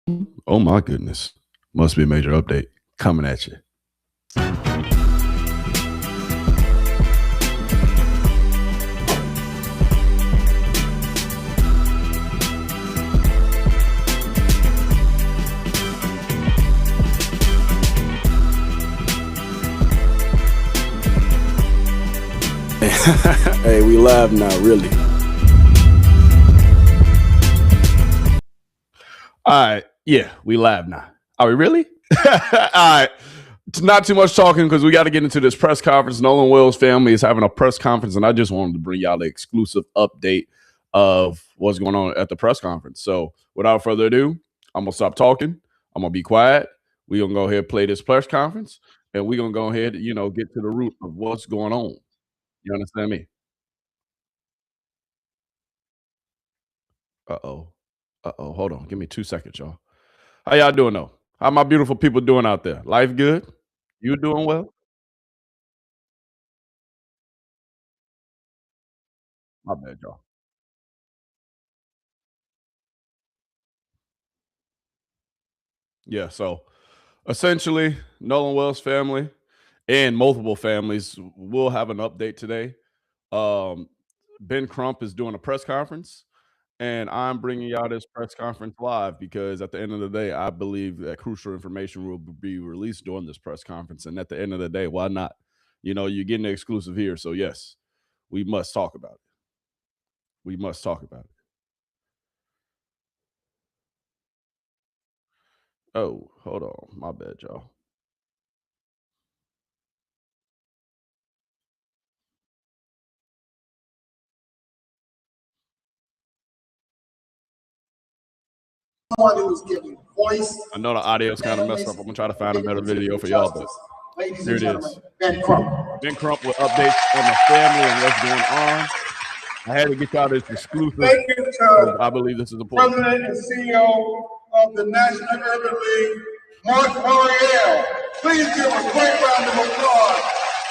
Oh my goodness. Must be a major update coming at you. Hey, we live now, really. All right. Yeah, we live now. Are we really? All right. It's not too much talking because we got to get into this press conference. Nolan Wells' family is having a press conference, and I just wanted to bring y'all the exclusive update of what's going on at the press conference. So without further ado, I'm going to stop talking. I'm going to be quiet. We're going to go ahead and play this press conference, and we're going to go ahead and, get to the root of what's going on. You understand me? Uh-oh. Uh-oh. Hold on. Give me 2 seconds, y'all. How y'all doing, though? How my beautiful people doing out there? Life good? You doing well? My bad, y'all. Yeah, so essentially, Nolan Wells' family and multiple families will have an update today. Um, Ben Crump is doing a press conference, and I'm bringing y'all this press conference live because at the end of the day, I believe that crucial information will be released during this press conference. And at the end of the day, why not? You're getting the exclusive here. So, yes, we must talk about it. We must talk about it. Oh, hold on. My bad, y'all. Someone who is giving voice. I know the audio is kind of messed up. I'm gonna try to find a better video for y'all, but here it is. Ben Crump. Ben Crump with updates on the family and what's going on. I had to get y'all this exclusive. Thank you to I believe this is important. President and CEO of the National Urban League, Mark Moriel. Please give a great round of applause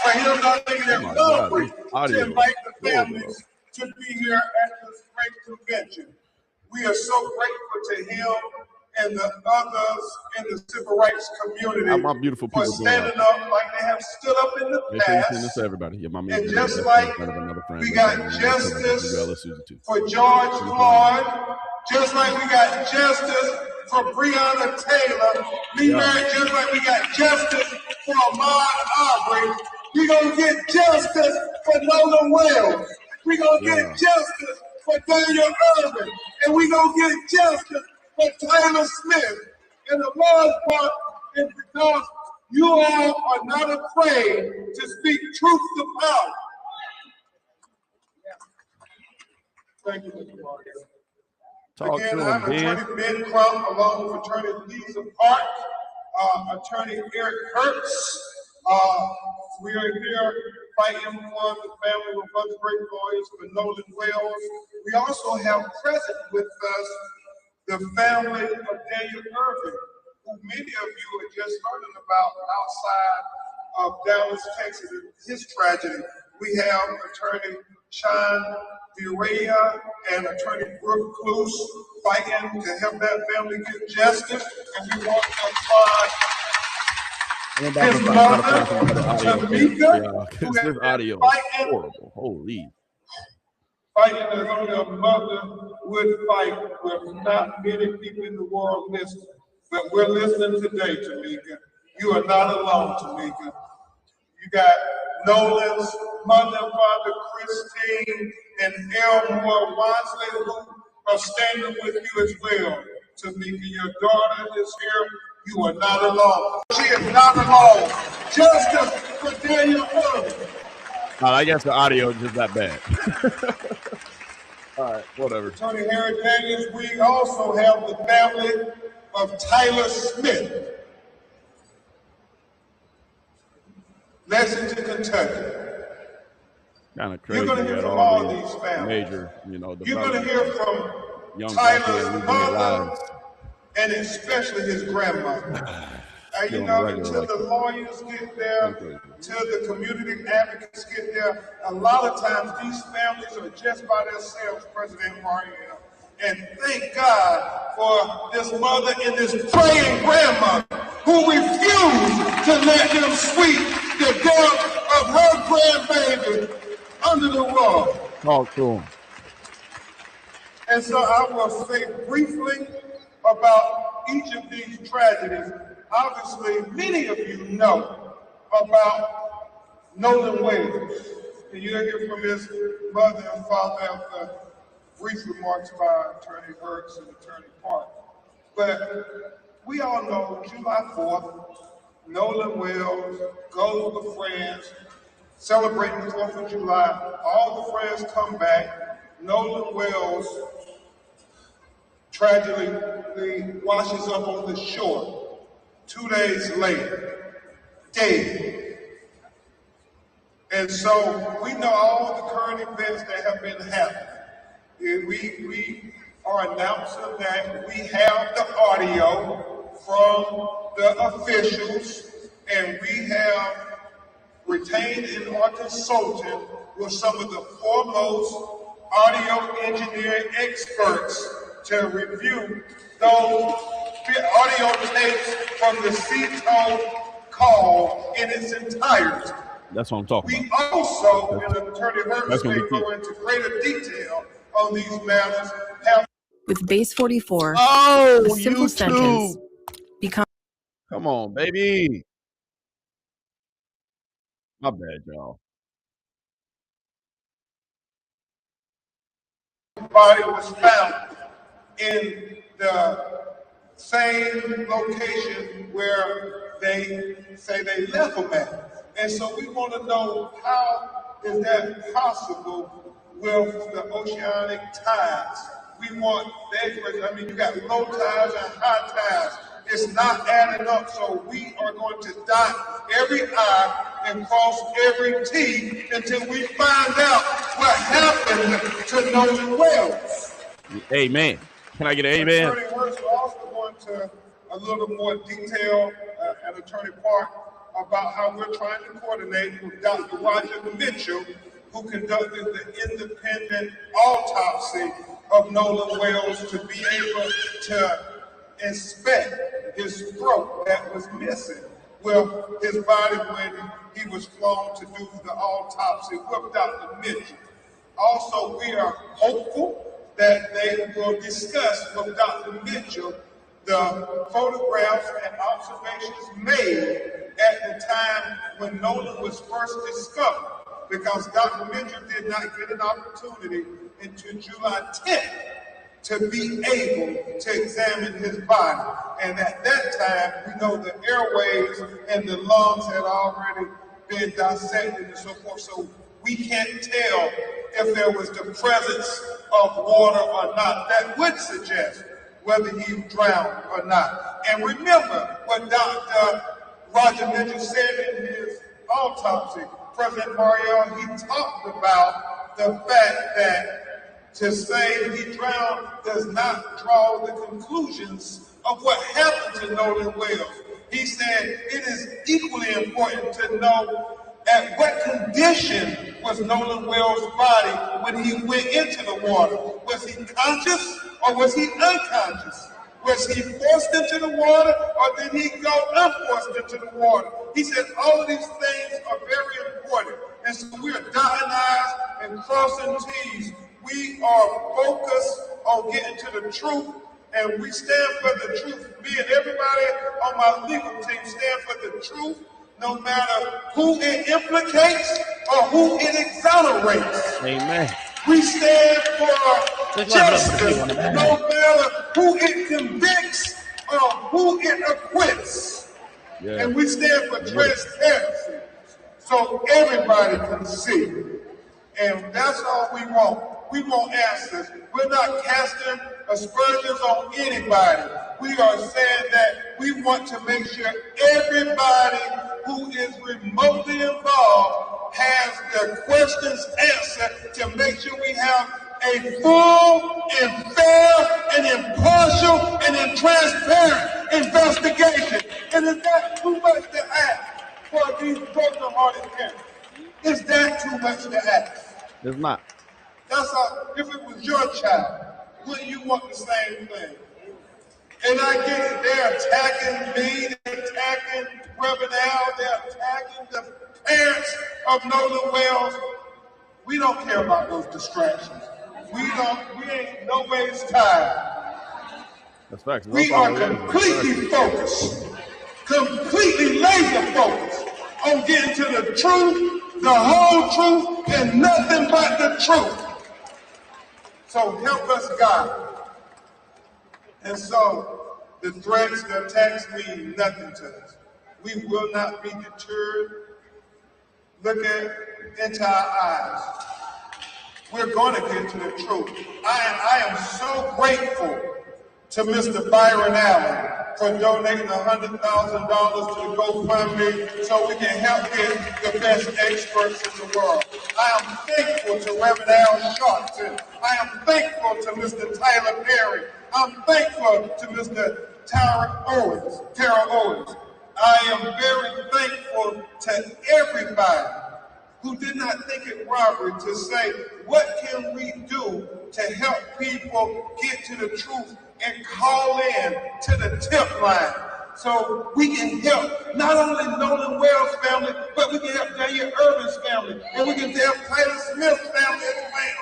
for him not taking it free to invite the families to be here at this great convention. We are so grateful to him and the others in the civil rights community How my beautiful people for standing up like they have stood up in the past. This everybody. Yeah, and just like we got justice for George Floyd, just like we got justice for Breonna Taylor, just like we got justice for Ahmaud Arbery, we're going to get justice for Nolan Wells. We're going to get justice for Daniel Erving. And we're going to get justice for Taylor Smith. And the large part is because you all are not afraid to speak truth to power. Thank you, Mr. Morgan. Again, I'm Attorney Ben Crump, along with Attorney Lisa Park, Attorney Eric Hertz. We are here fighting for the family of other great lawyers for Nolan Wells. We also have present with us the family of Daniel Erving, who many of you are just learning about outside of Dallas, Texas, his tragedy. We have Attorney Sean Durea and Attorney Brooke Cluse fighting to help that family get justice, and we want to applaud his mother, Tamika, this audio is horrible. Holy. Fighting as only a mother would fight, with not many people in the world listening. But we're listening today, Tamika. You are not alone, Tamika. You got Nolan's mother, father, Christine, and Elmore Wansley, who are standing with you as well. Tamika, your daughter is here. You are not alone. She is not alone. Justice for Daniel Erving. I guess the audio is just that bad. All right, whatever. Attorney Harry Daniels, we also have the family of Tyler Smith, Lexington, Kentucky. Kind of crazy. You're going to hear from all these families. Major, you're going to hear from Tyler's mother and especially his grandmother. Until the lawyers get there, till the community advocates get there, a lot of times these families are just by themselves, President Mariel. And thank God for this mother and this praying grandmother who refused to let them sweep the death of her grandbaby under the rug. Talk to him. And so I will say briefly about each of these tragedies. Obviously, many of you know about Nolan Wells. And you'll hear from his mother and father after brief remarks by Attorney Hertz and Attorney Park. But we all know July 4th, Nolan Wells goes with friends, celebrating the 4th of July. All the friends come back. Nolan Wells tragically washes up on the shore 2 days later, dead. And so we know all the current events that have been happening. And we are announcing that we have the audio from the officials, and we have retained and are consulting with some of the foremost audio engineering experts to review those audio tapes from the CTO call in its entirety. That's what I'm talking We about. also, and Attorney Hertz may go into greater detail on these matters, have with base 44, Oh, a simple YouTube. sentence become. Come on, baby. My bad, y'all. body was found in the same location where they say they left him at. And so we want to know, how is that possible with the oceanic tides? We want the expert. I mean, you got low tides and high tides. It's not adding up, so we are going to dot every I and cross every T until we find out what happened to Nolan Wells. Amen. Can I get an amen? Attorney Hertz will also go into a little more detail at Attorney Park about how we're trying to coordinate with Dr. Roger Mitchell, who conducted the independent autopsy of Nolan Wells, to be able to inspect his throat that was missing with his body when he was flown to do the autopsy with Dr. Mitchell. Also, we are hopeful that they will discuss with Dr. Mitchell the photographs and observations made at the time when Nolan was first discovered, because Dr. Mitchell did not get an opportunity until July 10th to be able to examine his body. And at that time, we know the airways and the lungs had already been dissected and so forth, so we can't tell if there was the presence of water or not. That would suggest whether he drowned or not. And remember what Dr. Roger Mitchell said in his autopsy. President Mario, he talked about the fact that to say he drowned does not draw the conclusions of what happened to Nolan Wells. He said it is equally important to know at what condition was Nolan Wells' body when he went into the water. Was he conscious or was he unconscious? Was he forced into the water or did he go unforced into the water? He said all of these things are very important. And so we are dotting I's and crossing T's. We are focused on getting to the truth, and we stand for the truth. Me and everybody on my legal team stand for the truth, no matter who it implicates or who it exonerates. Amen. We stand for justice, no matter who it convicts or who it acquits. Yeah. And we stand for transparency, so everybody can see. And that's all we want. We want answers. We're not casting aspersions on anybody. We are saying that we want to make sure everybody who is remotely involved has the questions answered to make sure we have a full and fair and impartial and transparent investigation. And is that too much to ask for these broken-hearted parents? Is that too much to ask? It's not. That's how, if it was your child, Wouldn't you want the same thing? And I get it, they're attacking me, they're attacking Reverend Al, they're attacking the parents of Nolan Wells. We don't care about those distractions. We ain't no waste time. That's facts. We are completely focused, completely laser focused on getting to the truth, the whole truth, and nothing but the truth. So help us, God. And so the threats, the attacks mean nothing to us. We will not be deterred. Look into our eyes. We're going to get to the truth. I am so grateful to Mr. Byron Allen for donating $100,000 to the GoFundMe so we can help get the best experts in the world. I am thankful to Reverend Al Sharpton. I am thankful to Mr. Tyler Perry. I'm thankful to Mr. Tara Owens. I am very thankful to everybody who did not think it robbery to say, what can we do to help people get to the truth and call in to the tip line so we can help not only Nolan Wells' family, but we can help Daniel Erving's family, and we can help Tyler Smith's family as well.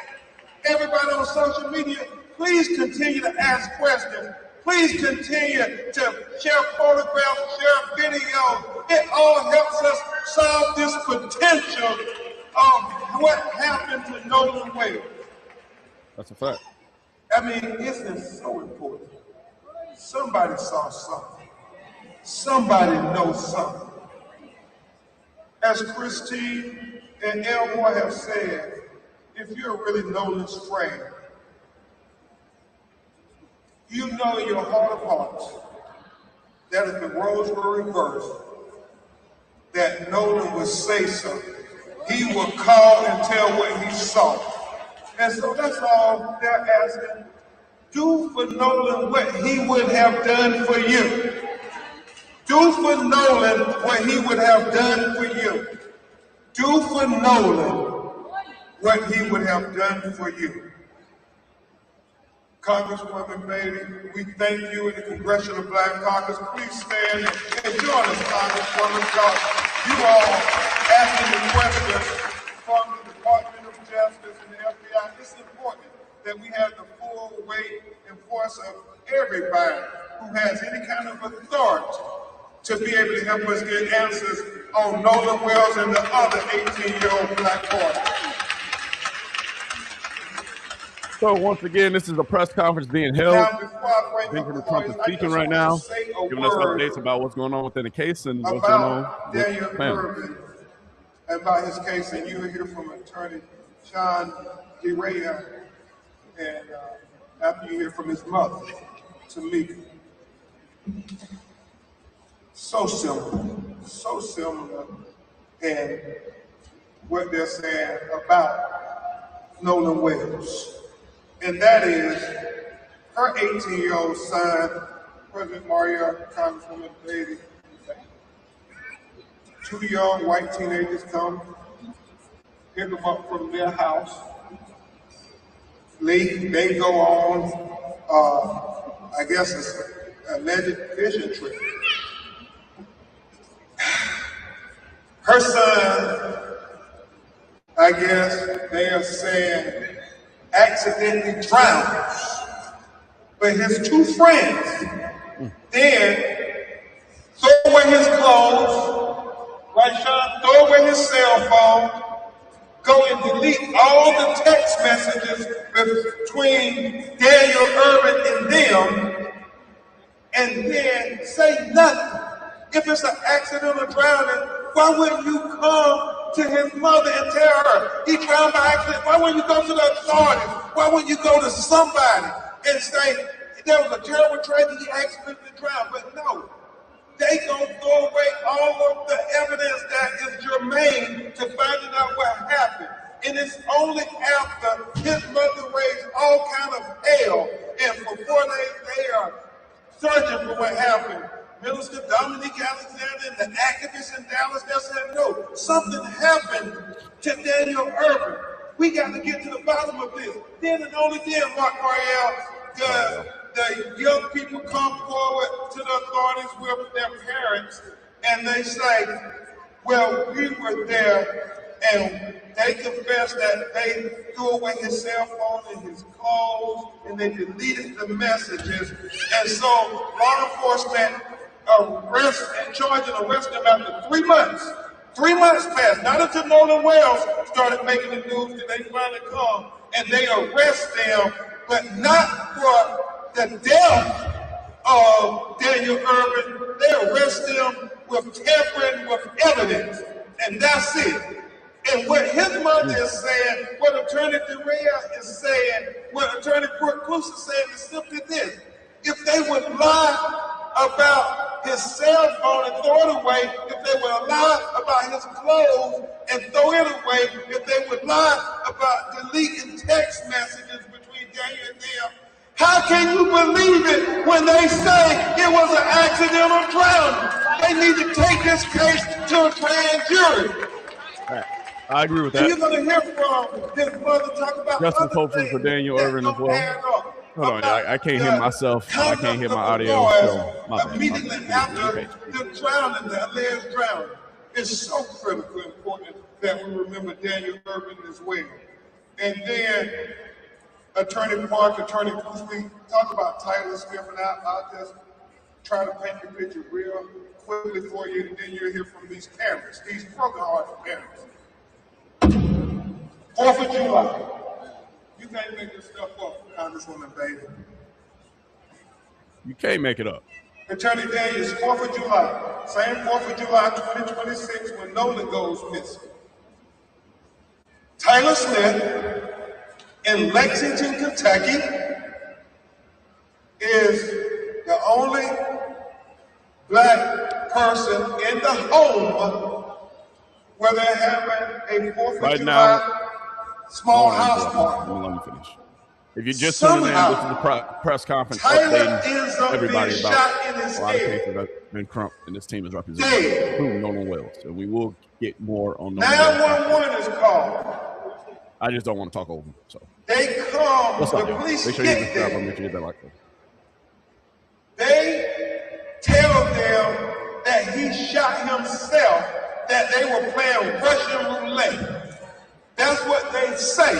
Everybody on social media, please continue to ask questions. Please continue to share photographs, share videos. It all helps us solve this potential of what happened to Nolan Wells. That's a fact. I mean, isn't it so important? Somebody saw something. Somebody knows something. As Christine and Elmore have said, if you're really Nolan's friend, you know in your heart of hearts that if the roles were reversed, that Nolan would say something. He would call and tell what he saw. And so that's all they're asking. Do for Nolan what he would have done for you. Do for Nolan what he would have done for you. Do for Nolan what he would have done for you. Congresswoman Beatty, we thank you in the Congressional Black Caucus. Please stand and join us, Congresswoman. You all asking the questions from the Department of Justice and the FBI. It's important that we have the full weight and force of everybody who has any kind of authority to be able to help us get answers on Nolan Wells and the other 18-year-old black boy. So once again, this is a press conference being held. President Trump is speaking right now, giving us updates about what's going on within the case and what's going on with Daniel Erving about his case, and you will hear from Attorney Sean DeRaya, and after you hear from his mother, Tamika. So similar, and what they're saying about Nolan Wells. And that is her 18-year-old son, President Maria, Congresswoman Beatty. Two young white teenagers come, pick them up from their house, leave, they go on, I guess it's an alleged fishing trip. Her son, I guess they are saying, accidentally drowns. But his two friends then throw away his clothes, right, Sean? Throw away his cell phone, go and delete all the text messages between Daniel Erving and them, and then say nothing. If it's an accidental drowning, why wouldn't you come to his mother and tell her he drowned by accident? Why wouldn't you go to the authorities? Why wouldn't you go to somebody and say there was a terrible tragedy, he accidentally drowned? But no, they gonna throw away all of the evidence that is germane to finding out what happened. And it's only after his mother raised all kind of hell, and for 4 days they are searching for what happened. Minister Dominique Alexander and the activists in Dallas, they said, no, something happened to Daniel Erving. We got to get to the bottom of this. Then and only then, Mark Royale, the young people come forward to the authorities with their parents and they say, well, we were there, and they confessed that they threw away his cell phone and his clothes, and they deleted the messages. And so law enforcement charged and arrested him after 3 months. 3 months passed, not until Nolan Wells started making the news did they finally come, and they arrest them, but not for the death of Daniel Erving. They arrest them with tampering with evidence, and that's it. And what his mother is saying, what Attorney DeRea is saying, what Attorney Cruz is saying is simply this. If they would lie about his cell phone and throw it away, if they would lie about his clothes and throw it away, if they would lie about deleting text messages between Daniel and them, how can you believe it when they say it was an accidental drowning? They need to take this case to a grand jury. I agree with that. And you're going to hear from his mother talk about justice hopefully for Daniel Erving as well. Hold on, I can't hear myself. I can't hear my audio. So immediately after the drowning, the alleged drowning, it's so critically important that we remember Daniel Erving as well. And then Attorney Park, Attorney Cruz, we talk about Tyler Smith, and I'll just try to paint the picture real quickly for you, and then you'll hear from these parents, these broken-hearted parents. 4th of July. You can't make this stuff up, Congresswoman Bailey. You can't make it up. Attorney Daniels, 4th of July. Same 4th of July, 2026, when Nolan goes missing. Tyler Smith in Lexington, Kentucky, is the only black person in the home where they're having a 4th of July small house party. Let me finish. If you're just tuning in, this is the press conference updating everybody about a lot of cases that Ben Crump and this team is representing, including Nolan Wells. So we will get more on Nolan Wells. 911 is called. I just don't want to talk over him. So they come, the police make sure you get there. Make sure you get that like that. They tell them that he shot himself, that they were playing Russian roulette. That's what they say.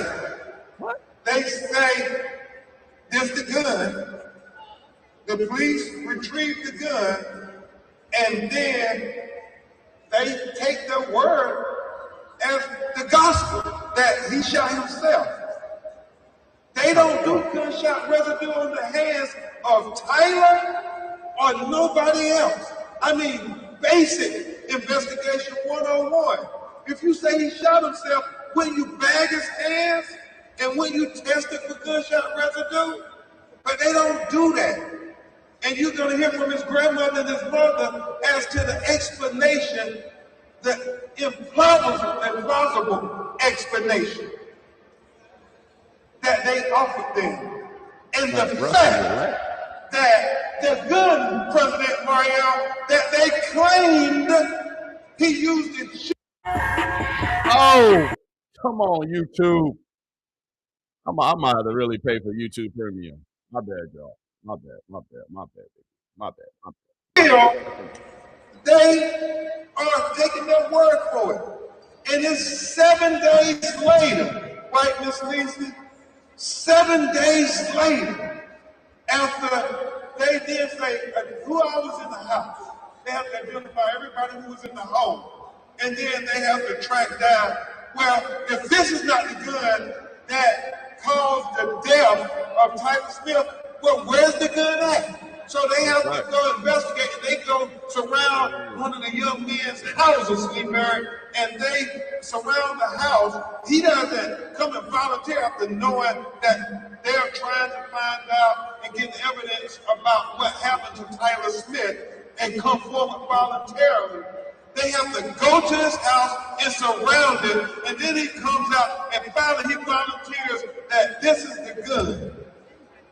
What? They say, there's the gun. The police retrieve the gun, and then they take their word as the gospel that he shot himself. They don't do gunshot residue on the hands of Tyler or nobody else. I mean, basic investigation 101. If you say he shot himself, when you bag his hands and when you test it for gunshot residue, but they don't do that. And you're going to hear from his grandmother and his mother as to the explanation, the implausible explanation that they offered them. And the fact that the gun, President Mariel, that they claimed he used it. Oh, come on, YouTube. I might have to really pay for YouTube Premium. My bad, y'all. My bad. They are taking their word for it. And it's 7 days later, right, Miss Lacey? 7 days later, after they did say 2 hours in the house, they have to identify everybody who was in the home. And then they have to track down, well, if this is not the gun that caused the death of Tyler Smith, well, where's the gun at? So they have to go investigate, and they go surround one of the young men's houses, Steve Barrett, and they surround the house. He doesn't come and volunteer after knowing that they're trying to find out and get evidence about what happened to Tyler Smith and come forward voluntarily. They have to go to his house and surround it, and then he comes out and finally he volunteers that this is the gun.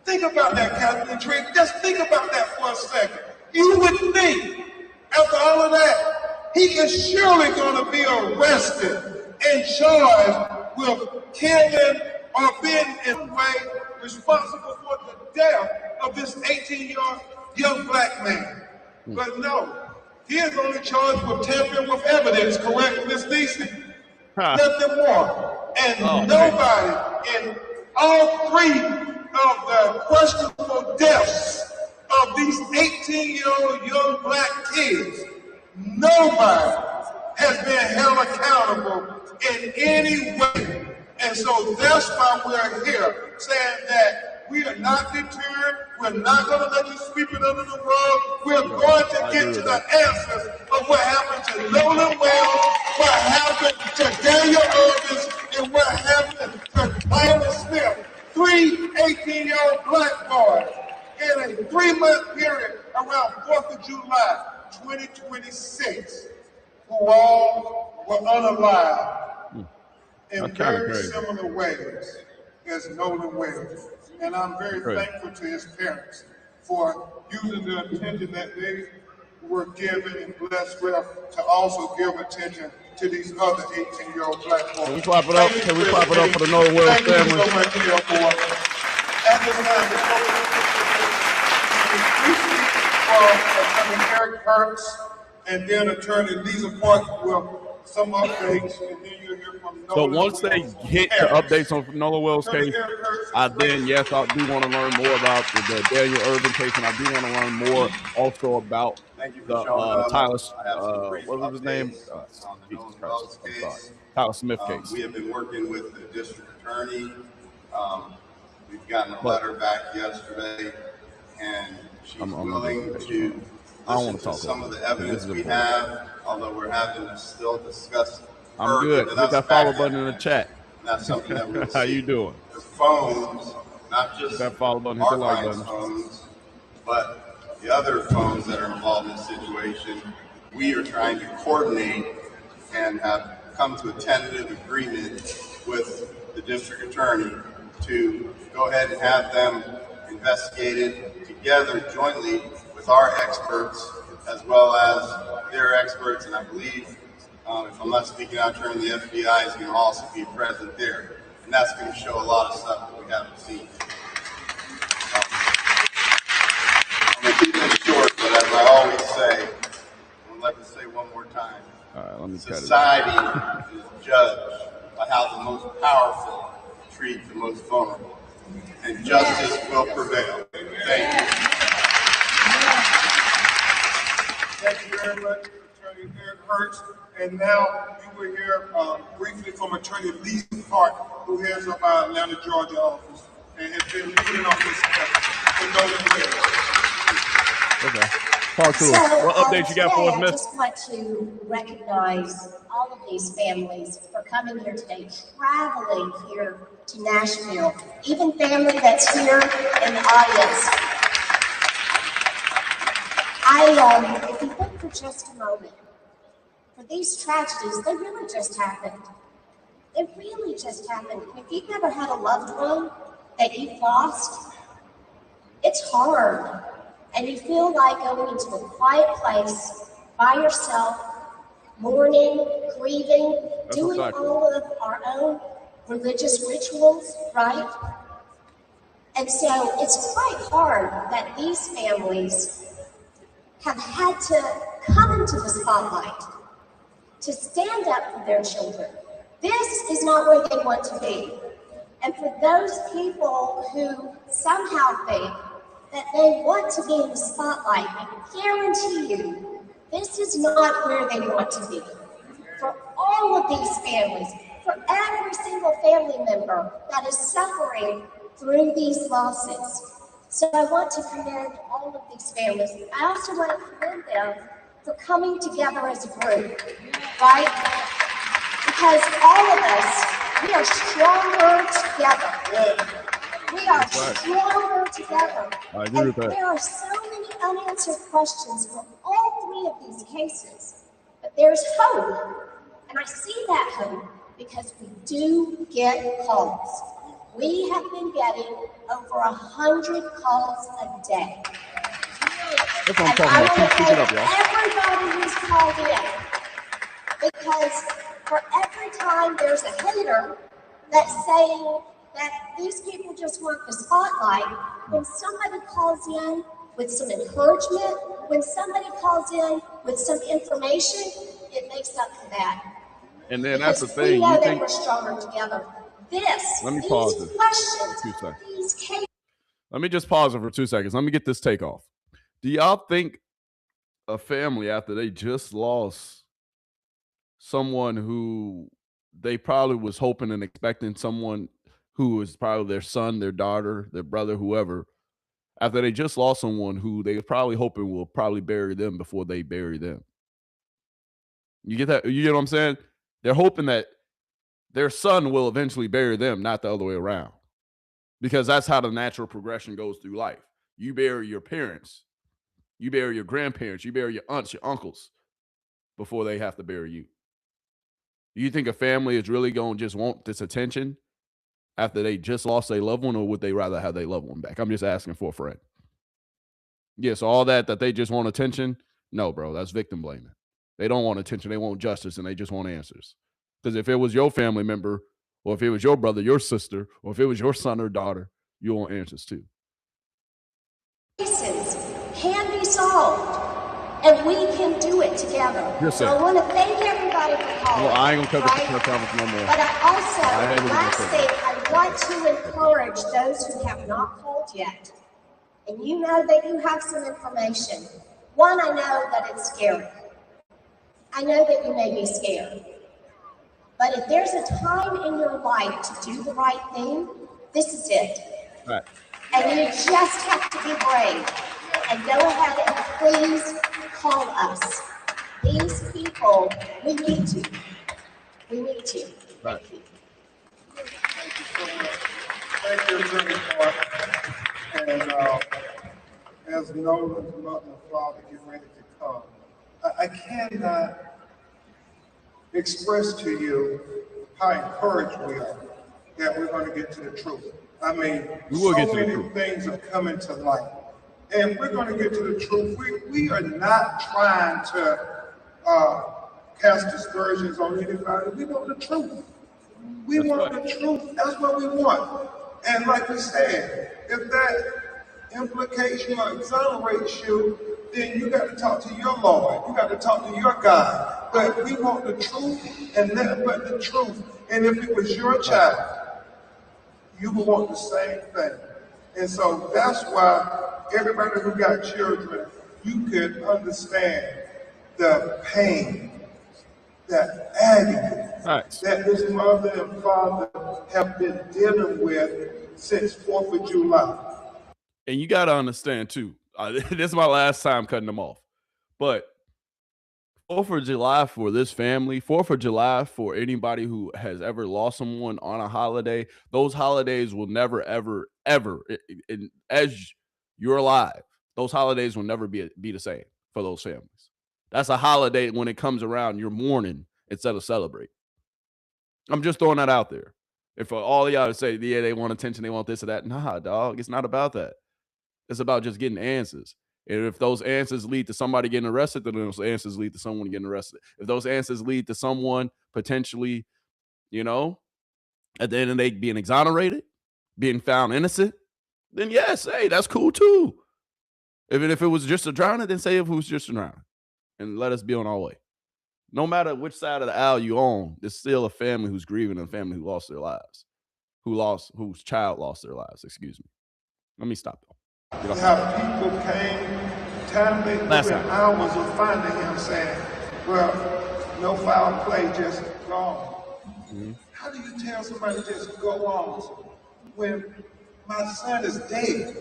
Think about that, Captain Tree. Just think about that for a second. You would think, after all of that, he is surely going to be arrested and charged with killing or being in a way responsible for the death of this 18-year-old young black man. But no, he is only charged with tampering with evidence, correct, Ms. Neeson? Nothing more. And nobody in all three of the questionable deaths of these 18-year-old young black kids, nobody has been held accountable in any way. And so that's why we're here saying that we are not deterred. We're not going to let you sweep it under the rug. We're going to get to the answers of what happened to Nolan Wells, what happened to Daniel Erving, and what happened to Tyler Smith. 3 18-year-old black boys in a 3-month period around 4th of July, 2026, who all were unalived in very similar ways as Nolan Wells. And I'm very thankful to his parents for using the attention that they were given and blessed with to also give attention to these other 18-year-old black boys. Can we clap it up? Can we clap it up for the Nolan Wells family? Thank you so much, boy. At this time, Attorney Eric Hertz and then Attorney Lisa Park will some updates, and then you'll hear from Nolan. So once they hit the updates on Nolan Wells case, I do want to learn more about the Daniel Erving case, and I do want to learn more also about the Tyler, what was his name? Tyler Smith case. We have been working with the district attorney. We've gotten a letter back yesterday, and she's willing to listen to some of the evidence we have, although we're having to still discuss. I'm good. Hit that follow button in the chat. And that's something that we'll see. How you doing? The phones, not just that follow button, hit the like button. Phones, but the other phones that are involved in the situation, we are trying to coordinate and have come to a tentative agreement with the district attorney to go ahead and have them investigated together jointly with our experts as well as their experts, and I believe, if I'm not speaking out of turn, the FBI is going to also be present there, and that's going to show a lot of stuff that we haven't seen. I'm going to keep it short, but as I always say, I'd like to say one more time, society is judged by how the most powerful treat the most vulnerable, and justice will prevail. Thank you. Thank you very much, Attorney Eric Hertz. And now you will hear briefly from Attorney Lisa Park, who heads up our Atlanta, Georgia office and has been leading on this for Okay. Talk to us. What update you got for us, Miss? I just want to recognize all of these families for coming here today, traveling here to Nashville, even family that's here in the audience. If you think for just a moment, for these tragedies, they really just happened. It really just happened. If you've never had a loved one that you've lost, it's hard. And you feel like going into a quiet place by yourself, mourning, grieving, doing all of our own religious rituals, right? And so it's quite hard that these families have had to come into the spotlight to stand up for their children. This is not where they want to be. And for those people who somehow think that they want to be in the spotlight, I guarantee you, this is not where they want to be. For all of these families, for every single family member that is suffering through these losses. So I want to commend all of these families. I also want to commend them for coming together as a group, right? Because all of us, we are stronger together. We are stronger together. I agree with that. There are so many unanswered questions for all three of these cases, but there's hope. And I see that hope because we do get calls. We have been getting over 100 calls a day. That's what I'm talking about. Keep it up, y'all. Everybody who's called in, because for every time there's a hater that's saying that these people just want the spotlight, when somebody calls in with some encouragement, when somebody calls in with some information, it makes up for that. And then that's the Because thing. we know You that think? we're stronger together. Let me pause These this. questions, these cases. Let me just pause it for 2 seconds. Let me get this take off. Do y'all think a family, after they just lost someone who they probably was hoping and expecting, someone who was probably their son, their daughter, their brother, whoever, after they just lost someone who they were probably hoping will probably bury them before they bury them? You get that? You get what I'm saying? They're hoping that their son will eventually bury them, not the other way around. Because that's how the natural progression goes through life. You bury your parents, you bury your grandparents, you bury your aunts, your uncles before they have to bury you. Do you think a family is really going to just want this attention after they just lost their loved one, or would they rather have their loved one back? I'm just asking for a friend. Yes, all that they just want attention. No, bro, that's victim blaming. They don't want attention. They want justice, and they just want answers. Because if it was your family member, or if it was your brother, your sister, or if it was your son or daughter, you want answers too. Cases can be solved, and we can do it together. Yes, so sir. I want to thank everybody for calling. Well, I ain't gonna cover right? the conference no more. But I also, I last thing, I want to encourage those who have not called yet, and you know that you have some information. One, I know that it's scary. I know that you may be scared. But if there's a time in your life to do the right thing, this is it. Right. And you just have to be brave. And go ahead and please call us. These people, we need you. We need you. Right. Thank you. Thank you, Attorney Clark. And as Nolan's mother and father get ready to come, I cannot express to you how encouraged we are that we're going to get to the truth. I mean, so many things are coming to light, and we're going to get to the truth. We are not trying to cast aspersions on anybody. We want the truth. We want the truth. That's what we want. And like we said, if that implication or exonerates you, then you got to talk to your Lord. You got to talk to your God. But we want the truth and nothing but the truth. And if it was your child, you would want the same thing. And so that's why everybody who got children, you could understand the pain, the agony that this mother and father have been dealing with since 4th of July. And you got to understand too, this is my last time cutting them off, but 4th of July for this family, 4th of July for anybody who has ever lost someone on a holiday, those holidays will never, ever, ever, as you're alive, those holidays will never be the same for those families. That's a holiday when it comes around, you're mourning instead of celebrating. I'm just throwing that out there. If for all y'all to say, yeah, they want attention, they want this or that. Nah, dog, it's not about that. It's about just getting answers. And if those answers lead to somebody getting arrested, then those answers lead to someone getting arrested. If those answers lead to someone potentially, at the end of the day being exonerated, being found innocent, then yes, hey, that's cool too. Even if it was just a drowning, then say if it was just a drowning. And let us be on our way. No matter which side of the aisle you on, there's still a family who's grieving and a family who lost their lives. Whose child lost their lives, excuse me. Let me stop though. How people came, timely within hours of finding him, saying, well, no foul play, just gone. Mm-hmm. How do you tell somebody to just go on when my son is dead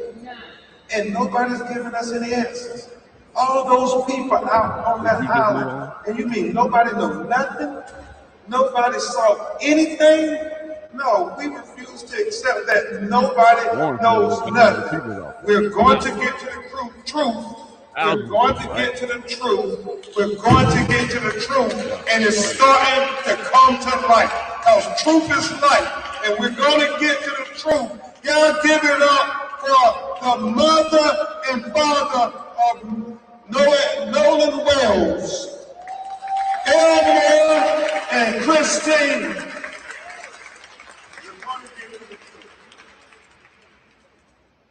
and nobody's giving us any answers? All those people out on that island, and you mean nobody knows nothing? Nobody saw anything? No, we refuse to accept that nobody knows nothing. We're going to get to the truth. We're going to get to the truth. We're going to get to the truth. And it's starting to come to light. Because truth is light. And we're going to get to the truth. Y'all give it up for the mother and father of Nolan Wells, Erving and Christine.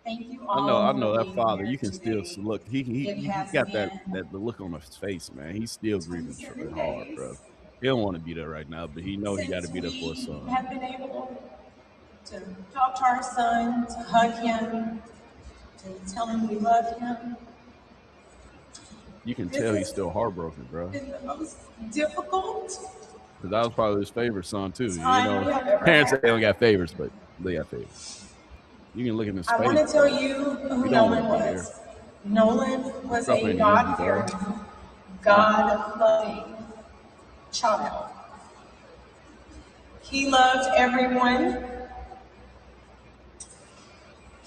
Thank you all. I know that being father. here You can still today. look. He It has got been the look on his face, man. He's still grieving 27 hard, days bro. He don't want to be there right now, but he know he got to since be there for his we son. have been able to talk to our son, to hug him, to tell him we love him. You can This tell he's has still heartbroken, bro. been the most difficult Because that was probably his favorite son too. You time know, we have ever parents say had. they don't got favorites, but they got favorites. You can look in his I face. want to tell bro. you who You don't Nolan want to be there. was. Nolan was Stuff a ain't easy, God-fearing, dog. God-loving child. He loved everyone.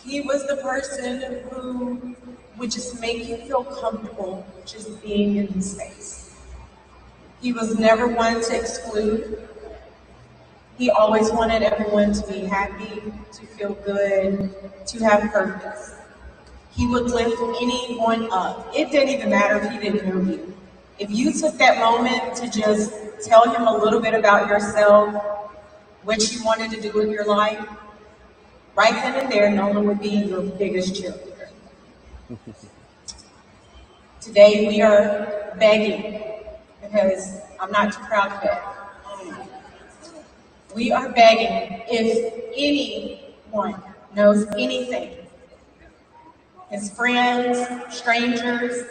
He was the person who would just make you feel comfortable just being in his space. He was never one to exclude. He always wanted everyone to be happy, to feel good, to have purpose. He would lift anyone up. It didn't even matter if he didn't know you. If you took that moment to just tell him a little bit about yourself, what you wanted to do in your life, right then and there, Nolan would be your biggest cheerleader. Today we are begging, because I'm not too proud to beg. We are begging, if anyone knows anything, his friends, strangers,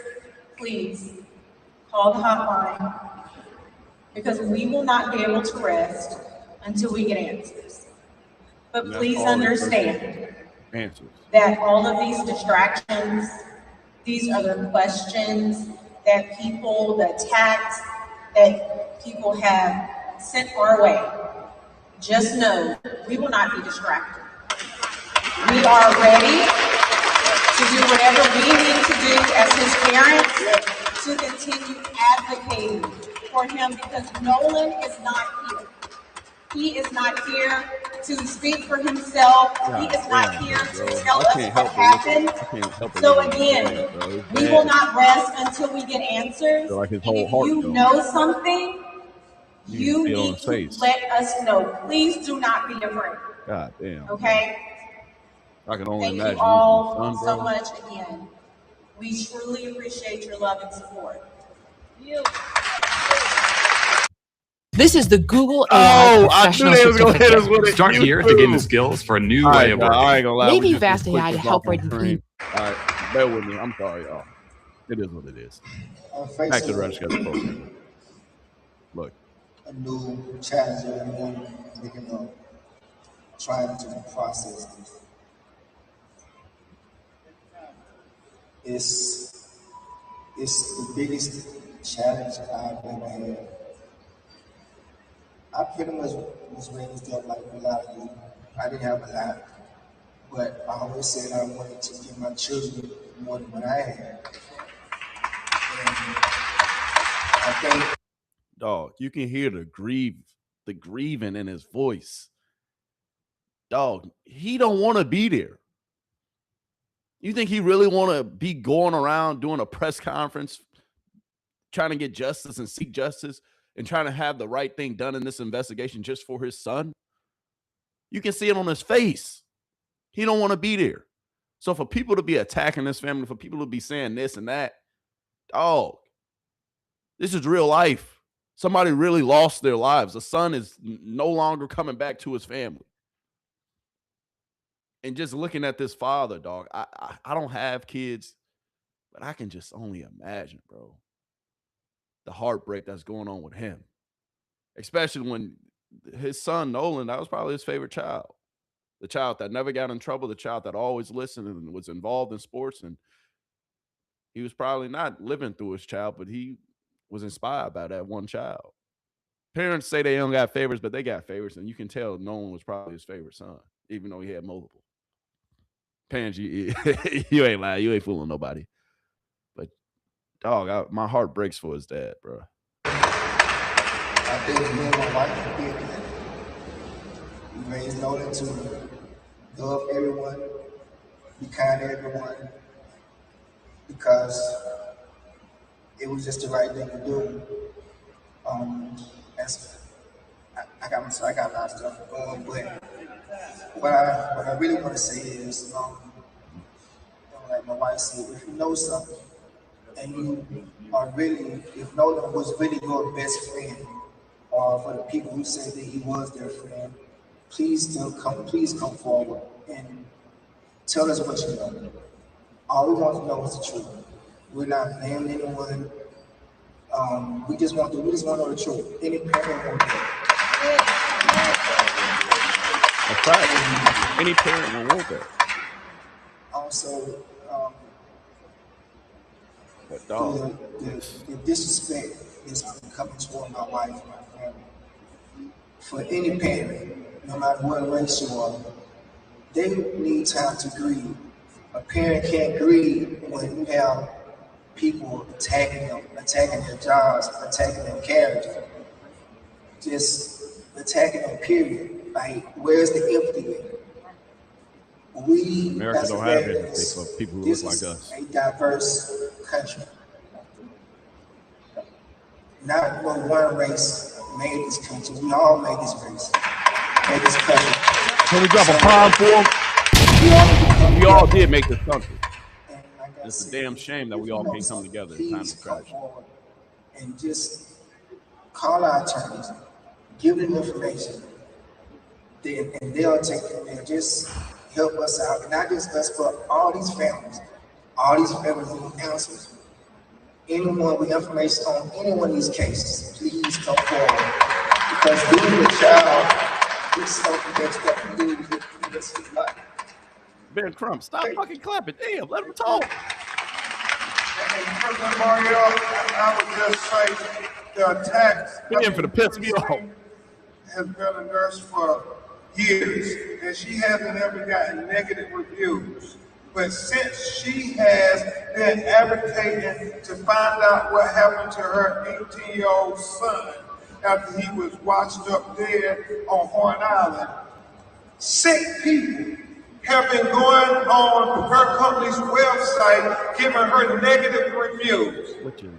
please call the hotline, because we will not be able to rest until we get answers. But And that's please all they're searching understand for. Answers. that all of these distractions, these other questions that people, the attacks that people have sent our way, just know we will not be distracted. We are ready to do whatever we need to do as his parents to continue advocating for him, because Nolan is not here. He is not here to speak for himself. He is not here to tell us what happened. So again, we will not rest until we get answers. Like his And whole if heart you goes. know something, you see it on need his to face. let us know. Please do not be afraid. God damn. Okay? I can only Thank imagine. you all son, so bro. much again. We truly appreciate your love and support. This is the Google Oh, AI I knew Professional they was gonna hit us Certificate. with it. Start here to gain the skills for a new way of working. I ain't gonna lie. Maybe we you've just asked clicked AI to this help off on write screen. All right, bear with me. I'm sorry, y'all. It is what it is. Back to the rest of the program. Look, a new challenge every morning, thinking of trying to process this. It's the biggest challenge I've ever had. I pretty much was raised up like a lot of you. I didn't have a lot, but I always said I wanted to give my children more than what I had. And I think, dog, you can hear the grieving in his voice. Dog, he don't want to be there. You think he really want to be going around doing a press conference, trying to get justice and seek justice and trying to have the right thing done in this investigation just for his son? You can see it on his face. He don't want to be there. So for people to be attacking this family, for people to be saying this and that, dog, this is real life. Somebody really lost their lives. The son is no longer coming back to his family. And just looking at this father, dog, I don't have kids, but I can just only imagine, bro, the heartbreak that's going on with him. Especially when his son, Nolan, that was probably his favorite child. The child that never got in trouble, the child that always listened and was involved in sports. And he was probably not living through his child, but he was inspired by that one child. Parents say they don't got favorites, but they got favorites. And you can tell Nolan was probably his favorite son, even though he had multiple. Parents, you ain't lying. You ain't fooling nobody. But, dog, my heart breaks for his dad, bro. I think me and my wife did that. We raised Nolan to love everyone, be kind to everyone, because it was just the right thing to do. I got a lot of stuff, but what I really want to say is, like my wife said, if you know something and you are really, if Nolan was really your best friend, or for the people who say that he was their friend, please come forward and tell us what you know. All we want to know is the truth. We're not blaming anyone. We just want to know the truth. Any parent wants that. A fact. Any parent will want that. Also, but dog, the disrespect that's been coming toward my wife and my family. For any parent, no matter what race you are, they need time to grieve. A parent can't grieve when you have people attacking their jobs, attacking their character, just attacking them, period. Like, where's the empathy? America don't have empathy for people who look like us. A diverse country. Not one race made this country. We all made this race, made this country. Can we drop a prime for them? We all did make this country. It's a damn shame that we all can't come together in times of tragedy. And just call our attorneys, give them information, and they'll take it and just help us out. And not just us, but all these families and councils. Anyone with information on any one of these cases, please come forward. Because being a child is something that you do with this life. Ben Crump, stop fucking clapping. Damn, let him talk. And President Mario, I would just say the attacks for the piss me off. has been a nurse for years, and she hasn't ever gotten negative reviews. But since she has been advocating to find out what happened to her 18-year-old son after he was washed up dead on Horn Island, sick people have been going on her company's website giving her negative reviews.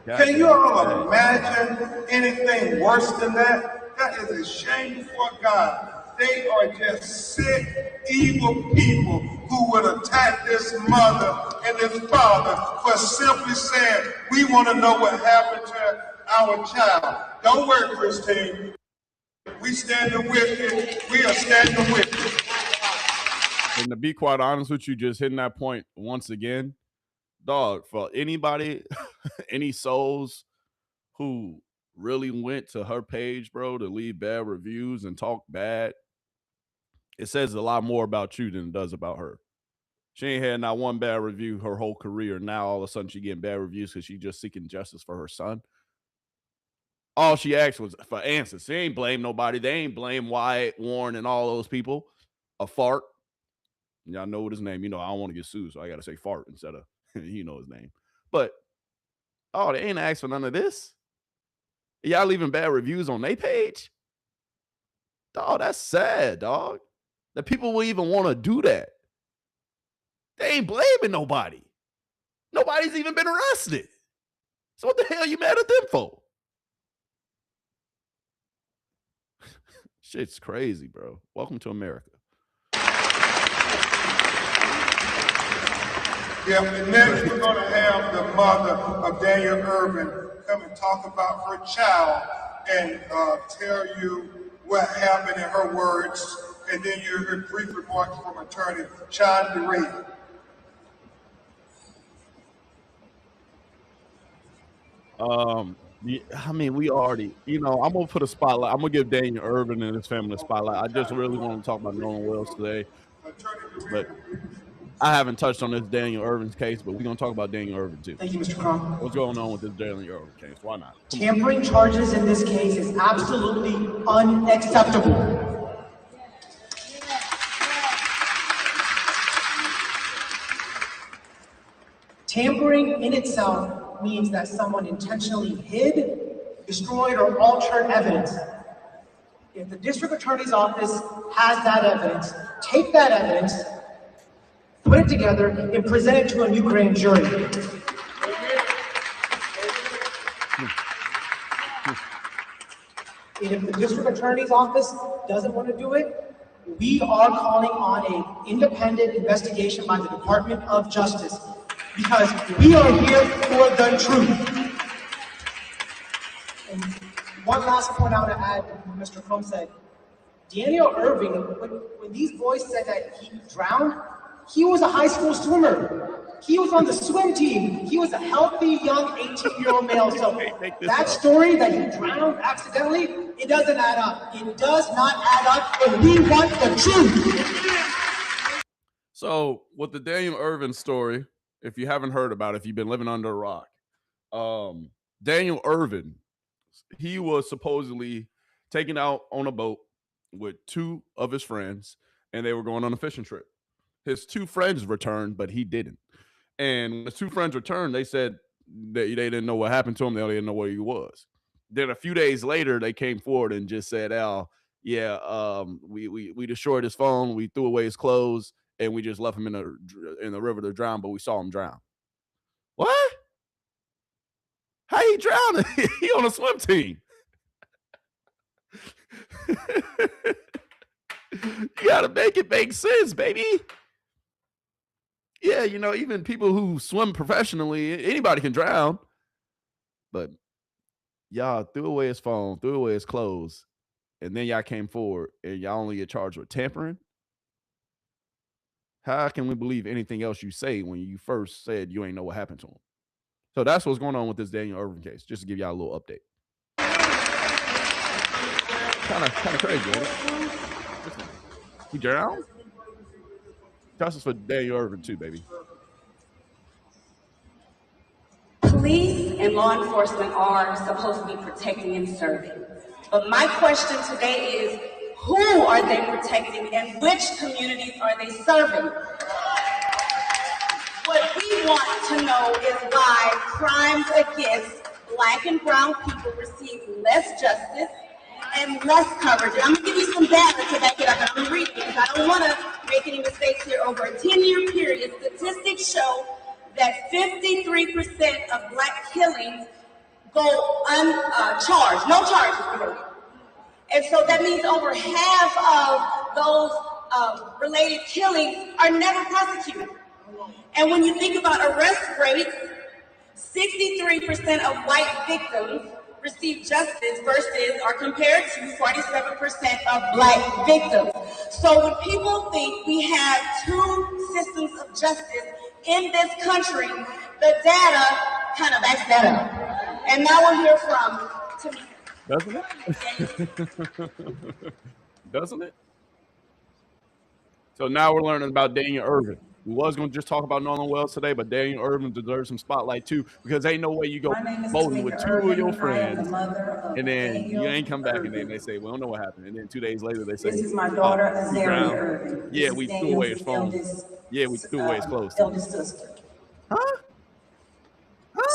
Can you all imagine anything worse than that? That is a shame for God. They are just sick, evil people who would attack this mother and this father for simply saying, we want to know what happened to our child. Don't worry, Christine. We standing with you. We are standing with you. And to be quite honest with you, just hitting that point once again, dog, for anybody, any souls who really went to her page, bro, to leave bad reviews and talk bad, it says a lot more about you than it does about her. She ain't had not one bad review her whole career. Now all of a sudden she getting bad reviews because she just seeking justice for her son. All she asked was for answers. She ain't blame nobody. They ain't blame Wyatt, Warren, and all those people. A fart. Y'all know what his name. You know, I don't want to get sued, so I got to say fart instead of, you know his name. But, oh, they ain't asked for none of this. Y'all leaving bad reviews on their page? Dog, that's sad, dog. That people will even want to do that. They ain't blaming nobody. Nobody's even been arrested. So what the hell you mad at them for? Shit's crazy, bro. Welcome to America. Yeah, and next we're going to have the mother of Daniel Erving come and talk about her child and tell you what happened in her words, and then you hear brief remarks from attorney Sean DeRay. I mean, we already, you know, I'm going to put a spotlight. I'm going to give Daniel Erving and his family a spotlight. I just really want to talk about Nolan Wells today. But I haven't touched on this Daniel Erving's case, but we're going to talk about Daniel Erving too. Thank you, Mr. Crump. What's going on with this Daniel Erving case? Why not? Tampering charges in this case is absolutely unacceptable. Tampering in itself means that someone intentionally hid, destroyed, or altered evidence. If the district attorney's office has that evidence, take that evidence, put it together, and present it to a new grand jury. And if the district attorney's office doesn't want to do it, we are calling on an independent investigation by the Department of Justice because we are here for the truth. And one last point I want to add, Mr. Crumb said, Daniel Erving, when these boys said that he drowned, he was a high school swimmer. He was on the swim team. He was a healthy, young 18-year-old male. So that story that he drowned accidentally, it doesn't add up. It does not add up, and we want the truth. So with the Daniel Erving story, if you haven't heard about it, if you've been living under a rock, Daniel Erving, he was supposedly taken out on a boat with two of his friends, and they were going on a fishing trip. His two friends returned, but he didn't. And when the two friends returned, they said that they didn't know what happened to him. They didn't know where he was. Then a few days later, they came forward and just said, we destroyed his phone, we threw away his clothes, and we just left him in the river to drown, but we saw him drown. What? How he drowned? He on a swim team. You gotta make it make sense, baby. Yeah, even people who swim professionally, anybody can drown. But y'all threw away his phone, threw away his clothes, and then y'all came forward and y'all only get charged with tampering? How can we believe anything else you say when you first said you ain't know what happened to him? So that's what's going on with this Daniel Erving case, just to give y'all a little update. Kind of crazy, ain't it? He drowned? Justice for Daniel Erving too, baby. Police and law enforcement are supposed to be protecting and serving. But my question today is, who are they protecting and which communities are they serving? What we want to know is why crimes against Black and brown people receive less justice and less coverage. And I'm going to give you some data to back it up, and I'm going to read it because I don't want to make any mistakes here. Over a 10-year period, statistics show that 53% of Black killings go uncharged, no charges. And so that means over half of those related killings are never prosecuted. And when you think about arrest rates, 63% of white victims receive justice versus or compared to 47% of Black victims. So when people think we have two systems of justice in this country, the data kind of backs that up. And now we'll hear from Tamika. Doesn't it? Doesn't it? So now we're learning about Daniel Erving. We was going to just talk about Nolan Wells today, but Daniel Erving deserves some spotlight too, because ain't no way you go voting with two of your friends and then you ain't come back and then they say, we don't know what happened. And then 2 days later they say, this is my daughter, Azaria Erving. Yeah, we threw away his phone. Yeah, we threw away his clothes. Eldest sister. Huh?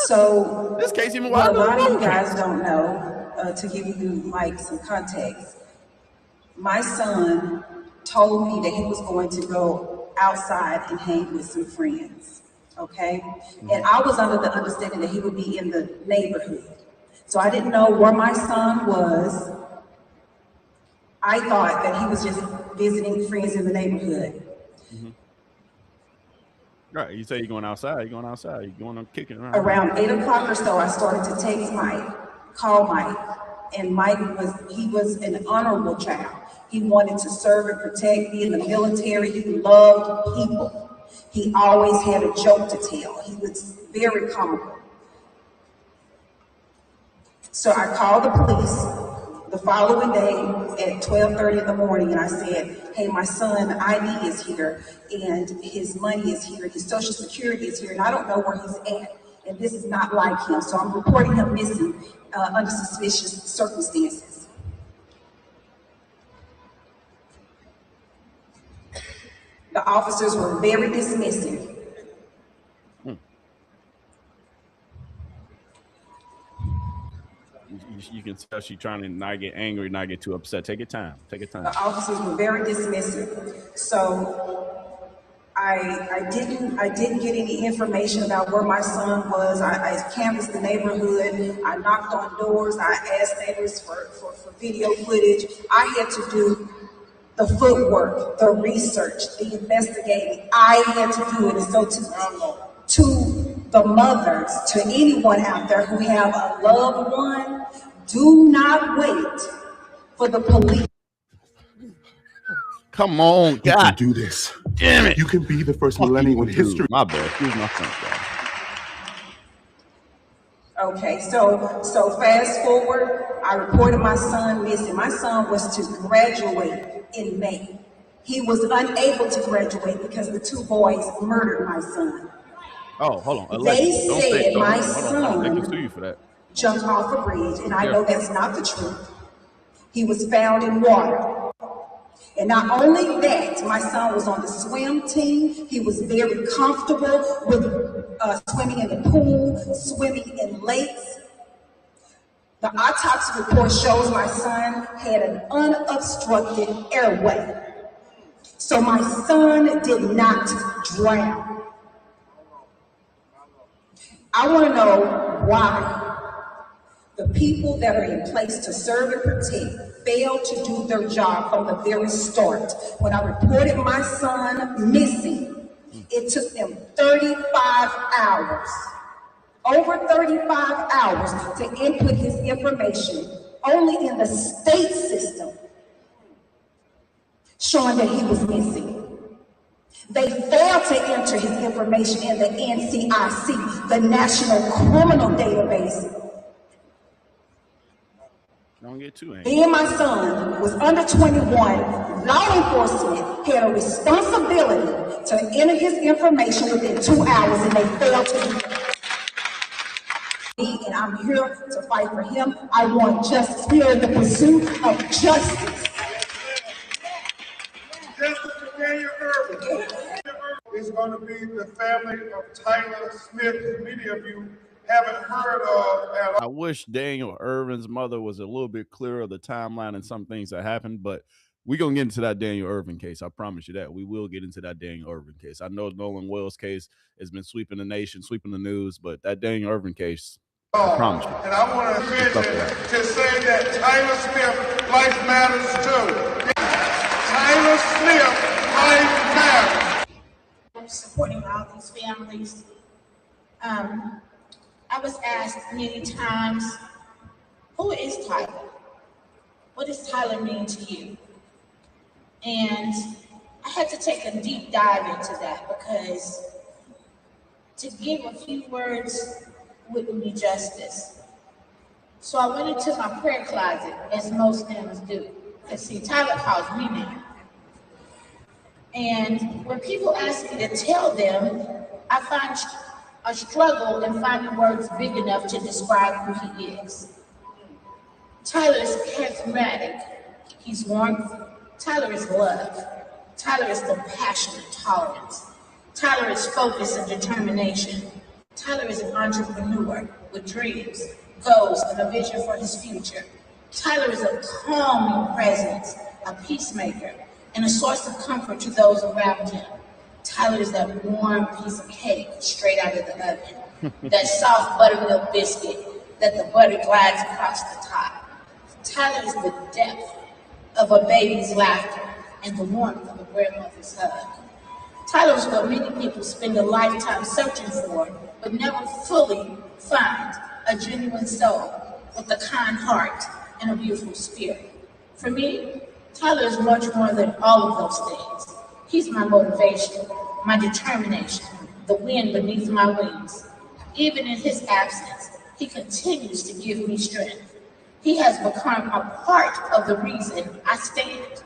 So this case even what a lot of you guys don't know, to give you like some context, my son told me that he was going to go outside and hang with some friends, okay? And I was under the understanding that he would be in the neighborhood. So I didn't know where my son was. I thought that he was just visiting friends in the neighborhood. Mm-hmm. Right, you say you're going outside, you're going on kicking around. Around 8 o'clock or so, I started to text Mike, call Mike, and Mike was an honorable child. He wanted to serve and protect, be in the military. He loved people. He always had a joke to tell. He was very comical. So I called the police the following day at 12:30 in the morning, and I said, hey, my son ID is here, and his money is here, his social security is here, and I don't know where he's at, and this is not like him, so I'm reporting him missing under suspicious circumstances. The officers were very dismissive. You can tell she's trying to not get angry, not get too upset. Take your time. Take your time. The officers were very dismissive. So I didn't get any information about where my son was. I canvassed the neighborhood. I knocked on doors. I asked neighbors for video footage. I had to do the footwork, the research, the investigating. I had to do it. And so to the mothers, to anyone out there who have a loved one, do not wait for the police. Come on, God. You can do this. Damn it. You can be the first millennial in history. My bad. Excuse my French, guys. Okay, so fast forward, I reported my son missing. My son was to graduate in May. He was unable to graduate because the two boys murdered my son. Oh, hold on. They said my son they can sue you for that. Jumped off a bridge, and I know that's not the truth. He was found in water. And not only that, my son was on the swim team. He was very comfortable with swimming in the pool, swimming in lakes. The autopsy report shows my son had an unobstructed airway. So my son did not drown. I want to know why the people that are in place to serve and protect failed to do their job from the very start. When I reported my son missing, it took them 35 hours, over 35 hours to input his information, only in the state system, showing that he was missing. They failed to enter his information in the NCIC, the National Criminal Database. Don't get too angry. Then my son was under 21. Law enforcement had a responsibility to enter his information within 2 hours, and they failed to do it. And I'm here to fight for him. I want justice. We are in the pursuit of justice. Justice for Daniel Erving. It's going to be the family of Tyler Smith, who many of you haven't heard of at all. I wish Daniel Erving's mother was a little bit clearer of the timeline and some things that happened, but we're going to get into that Daniel Erving case. I promise you that. We will get into that Daniel Erving case. I know Nolan Wells case has been sweeping the nation, sweeping the news, but that Daniel Erving case, I promise you. And I want to say that Tyler Smith, life matters too. Tyler Smith, life matters. I'm supporting all these families. I was asked many times, who is Tyler? What does Tyler mean to you? And I had to take a deep dive into that, because to give a few words wouldn't be justice. So I went into my prayer closet, as most names do. Because see, Tyler calls me name. And when people ask me to tell them, I find a struggle in finding words big enough to describe who he is. Tyler is charismatic. He's warmth. Tyler is love. Tyler is compassion and tolerance. Tyler is focus and determination. Tyler is an entrepreneur with dreams, goals, and a vision for his future. Tyler is a calming presence, a peacemaker, and a source of comfort to those around him. Tyler is that warm piece of cake straight out of the oven, that soft buttermilk biscuit that the butter glides across the top. Tyler is the depth of a baby's laughter and the warmth of a grandmother's hug. Tyler is what many people spend a lifetime searching for, but never fully find: a genuine soul with a kind heart and a beautiful spirit. For me, Tyler is much more than all of those things. He's my motivation, my determination, the wind beneath my wings. Even in his absence, he continues to give me strength. He has become a part of the reason I stand,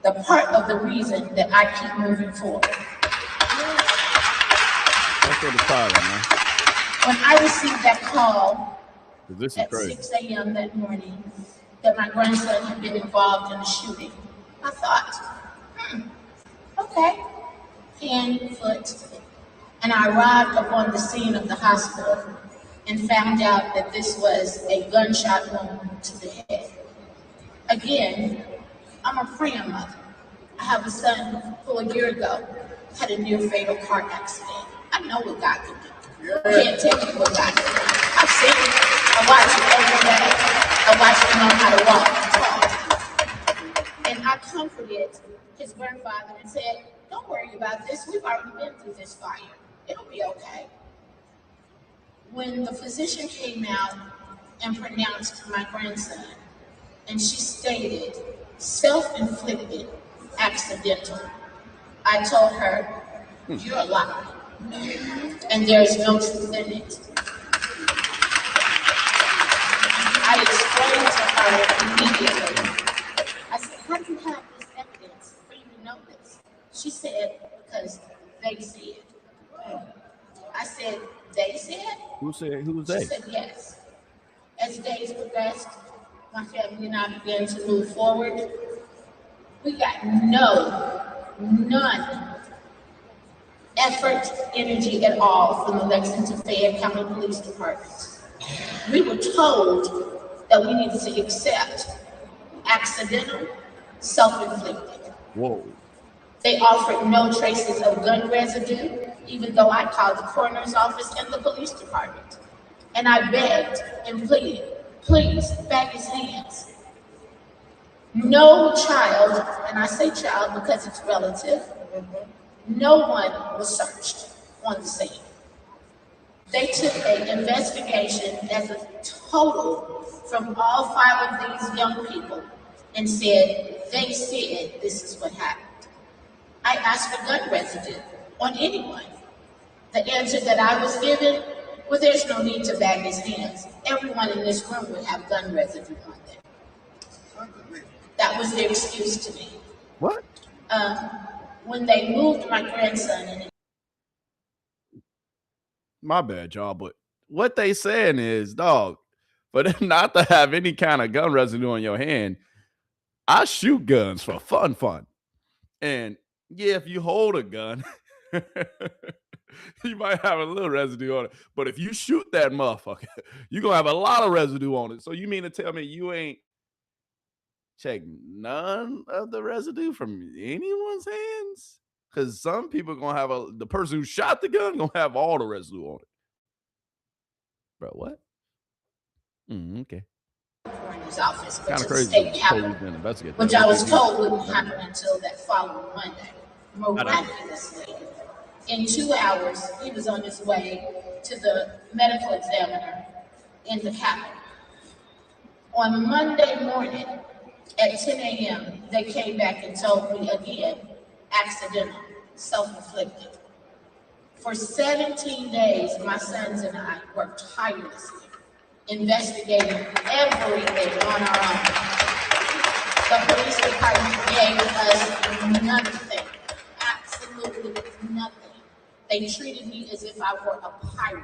the part of the reason that I keep moving forward. Let's go to Tyler, man. When I received that call at crazy. 6 a.m. that morning that my grandson had been involved in a shooting, I thought, okay, hand, foot. And I arrived upon the scene of the hospital and found out that this was a gunshot wound to the head. Again, I'm a praying mother. I have a son who a year ago had a near fatal car accident. I know what God can do. You can't tell me what God can do. I've seen it. I watch it every day. I watch him learn how to walk and talk. And I comforted his grandfather and said, don't worry about this. We've already been through this fire. It'll be okay. When the physician came out and pronounced my grandson, and she stated self-inflicted, accidental, I told her, you're a liar, and there is no truth in it. I explained to her immediately. I said, how do you have this evidence for you to know this? She said, because they said. I said, they said? Who said? Who was She they? said, yes. As days progressed, my family and I began to move forward. We got none effort, energy at all from the Lexington Fayette County Police Department. We were told that we needed to accept accidental, self-inflicted. Whoa. They offered no traces of gun residue, even though I called the coroner's office and the police department. And I begged and pleaded, please, bag his hands. No child, and I say child because it's relative, no one was searched on the scene. They took an investigation as a total from all 5 of these young people and said, they said this is what happened. I asked for gun residue on anyone. The answer that I was given, well, there's no need to bag his hands. Everyone in this room would have gun residue on them. That was their excuse to me. What? When they moved my grandson in. My bad, y'all, but what they saying is, dog, for them not to have any kind of gun residue on your hand, I shoot guns for fun. And yeah, if you hold a gun, you might have a little residue on it. But if you shoot that motherfucker, you're going to have a lot of residue on it. So you mean to tell me you ain't checked none of the residue from anyone's hands? Because some people are going to have the person who shot the gun going to have all the residue on it. Bro, what? Okay. Coroner's office, but Kind to of the crazy. state capitol, which I was told wouldn't happen until that following Monday. Miraculously, in 2 hours, he was on his way to the medical examiner in the Capitol. On Monday morning at 10 a.m., they came back and told me again, accidental, self-inflicted. For 17 days, my sons and I worked tirelessly, investigating everything on our own. The police department gave us nothing, absolutely nothing. They treated me as if I were a pirate,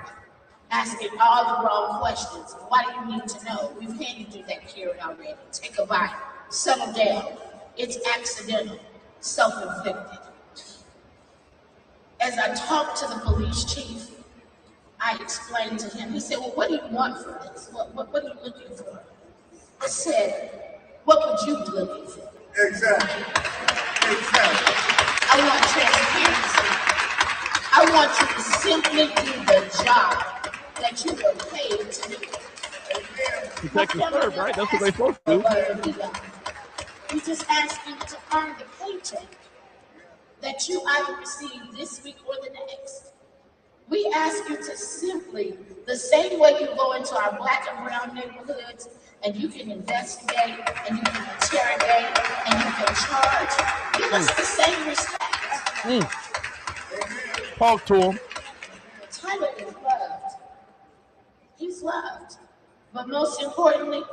asking all the wrong questions. Why do you need to know? We've handed you that carrot already. Take a bite, settle down. It's accidental, self-inflicted. As I talked to the police chief, I explained to him, he said, well, what do you want from this? What are you looking for? I said, what would you be looking for? Exactly. I want transparency. I want you to simply do the job that you were paid to do. Protect the serve, right? That's what they're supposed to do. We just ask you to earn the paycheck that you either receive this week or the next. We ask you to simply, the same way you go into our black and brown neighborhoods and you can investigate and you can interrogate and you can charge, give us the same respect. Talk to him. Tyler is loved. He's loved. But most importantly,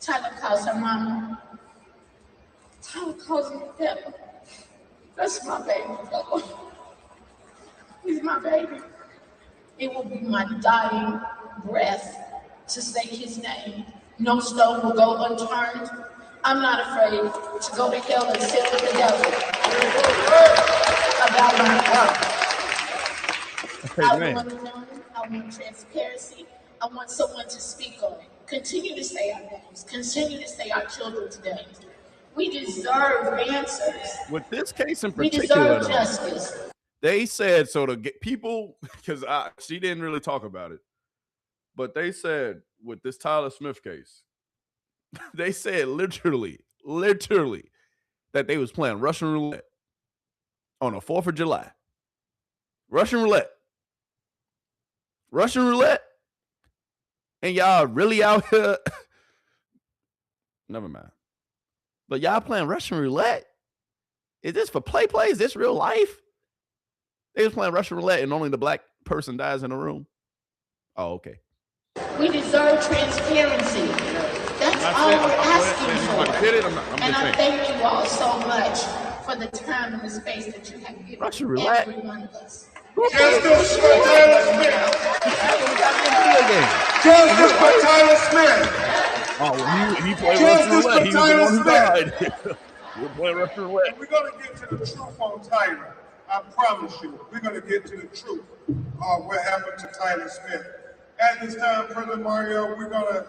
Tyler calls her mama. Tyler calls me Pepper. That's my baby, Pepper. He's my baby. It will be my dying breath to say his name. No stone will go unturned. I'm not afraid to go to hell and sit with the devil about my heart. I want to know. I want transparency. I want someone to speak on it. Continue to say our names. Continue to say our children's names. We deserve answers. With this case in We particular, deserve justice. They said so to get people, because she didn't really talk about it, but they said with this Tyler Smith case, they said literally that they was playing Russian roulette on the 4th of July. Russian roulette. Russian roulette? And y'all really out here? Never mind. But y'all playing Russian roulette? Is this for play? Is this real life? They was playing Russian roulette and only the black person dies in the room? Oh, okay. We deserve transparency. That's all we're asking for. And I thank you all so much for the time and the space that you have given every one of us. Justice for Tyler Smith. Justice for Tyler Smith. Oh, well, he played Russian roulette. He was the one who died. We're playing Russian roulette. We're going to get to the truth on Tyler. I promise you, we're going to get to the truth of what happened to Tyler Smith. At this time, President Mario, we're going to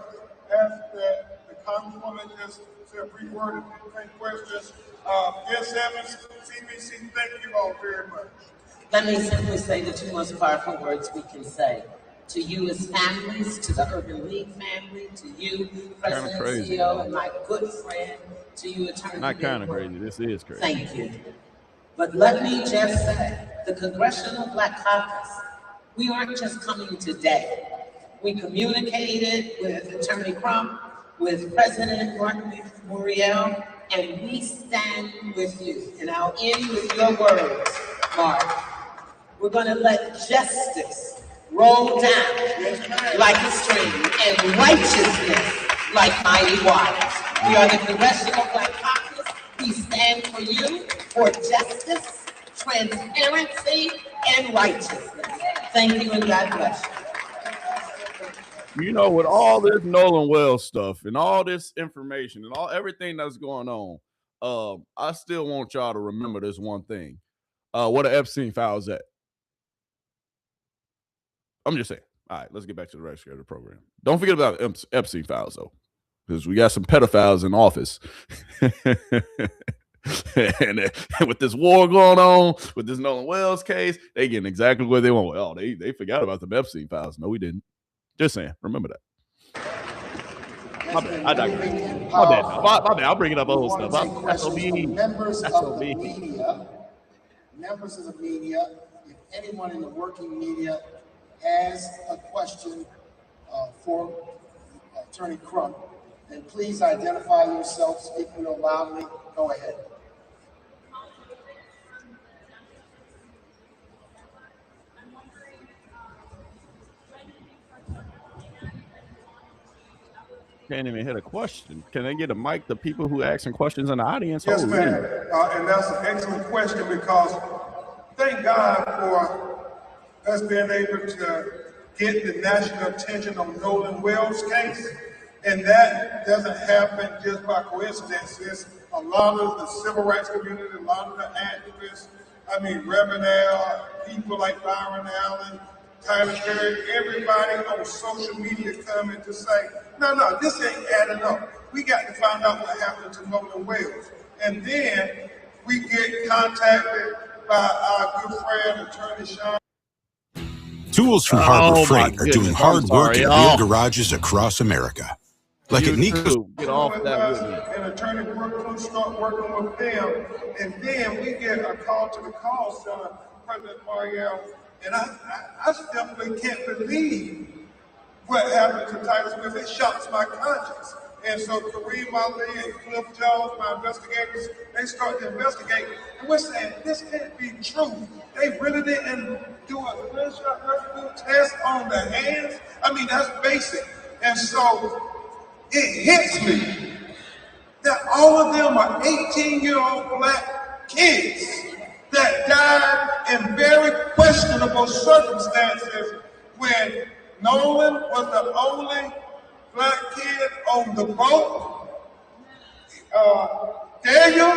ask that the Congresswoman just say a brief word and take questions. Yes, Evans, CBC, thank you all very much. Let me simply say the two most powerful words we can say. To you as families, to the Urban League family, to you, President CEO, and my good friend, to you, Attorney. Not kind of crazy. This is crazy. Thank you. But let me just say, the Congressional Black Caucus, we aren't just coming today. We communicated with Attorney Crump, with President Martin Muriel, and we stand with you. And I'll end with your words, Mark. We're going to let justice roll down like a stream and righteousness like mighty waters. We are the Congressional Black Caucus. We stand for you, for justice, transparency, and righteousness. Thank you and God bless you. You know, with all this Nolan Wells stuff and all this information and everything that's going on, I still want y'all to remember this one thing. What are Epstein files at? I'm just saying. All right, let's get back to the rest of the program. Don't forget about Epstein files, though, because we got some pedophiles in office. and with this war going on, with this Nolan Wells case, they getting exactly what they want. Oh, they forgot about the Epstein files. No, we didn't. Just saying. Remember that. My bad. I digress. My bad. I'll bring it up old stuff. Members of the media, if anyone in the working media has a question for Attorney Crump, then please identify yourself, speak real loudly. Go ahead. Can't even hit a question. Can they get a mic to people who asking questions in the audience? Yes, ma'am. And that's an excellent question, because thank God for us being able to get the national attention on Nolan Wells' case. And that doesn't happen just by coincidence. It's a lot of the civil rights community, a lot of the activists, Reverend Al, people like Byron Allen, Tyler Perry, everybody on social media coming to say, no, this ain't adding up. We got to find out what happened to Nolan Wells. And then we get contacted by our good friend, Attorney Sean. Tools from Harbor Freight are doing hard work in real garages across America. Like at Nico's. Get off that with me. And Attorney Brooklyn start working with them. And then we get a call to the call center, President Marielle. And I simply can't believe what happened to Tyler Smith. It shocks my conscience. And so Kareem Ali and Cliff Jones, my investigators, they start to investigate. And we're saying, this can't be true. They really didn't do a gunshot test on the hands. That's basic. And so it hits me that all of them are 18-year-old black kids that died in very questionable circumstances, when Nolan was the only black kid on the boat. Daniel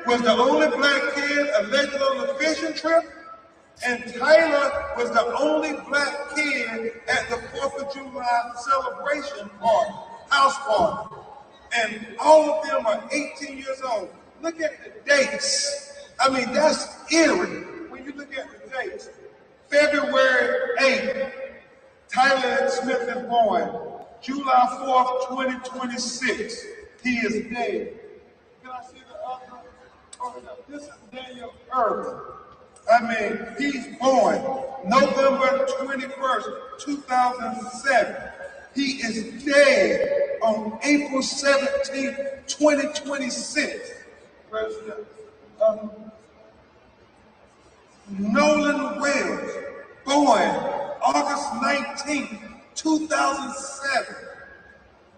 was the only black kid allegedly on the fishing trip. And Tyler was the only black kid at the 4th of July celebration party, house party. And all of them are 18 years old. Look at the dates. That's eerie. When you look at the dates, February 8th, Tyler Smith is born. July 4th, 2026, he is dead. Can I see the other? Oh, this is Daniel Erving. I mean, he's born November 21st, 2007. He is dead on April 17, 2026. President Nolan Wells, born August 19, 2007.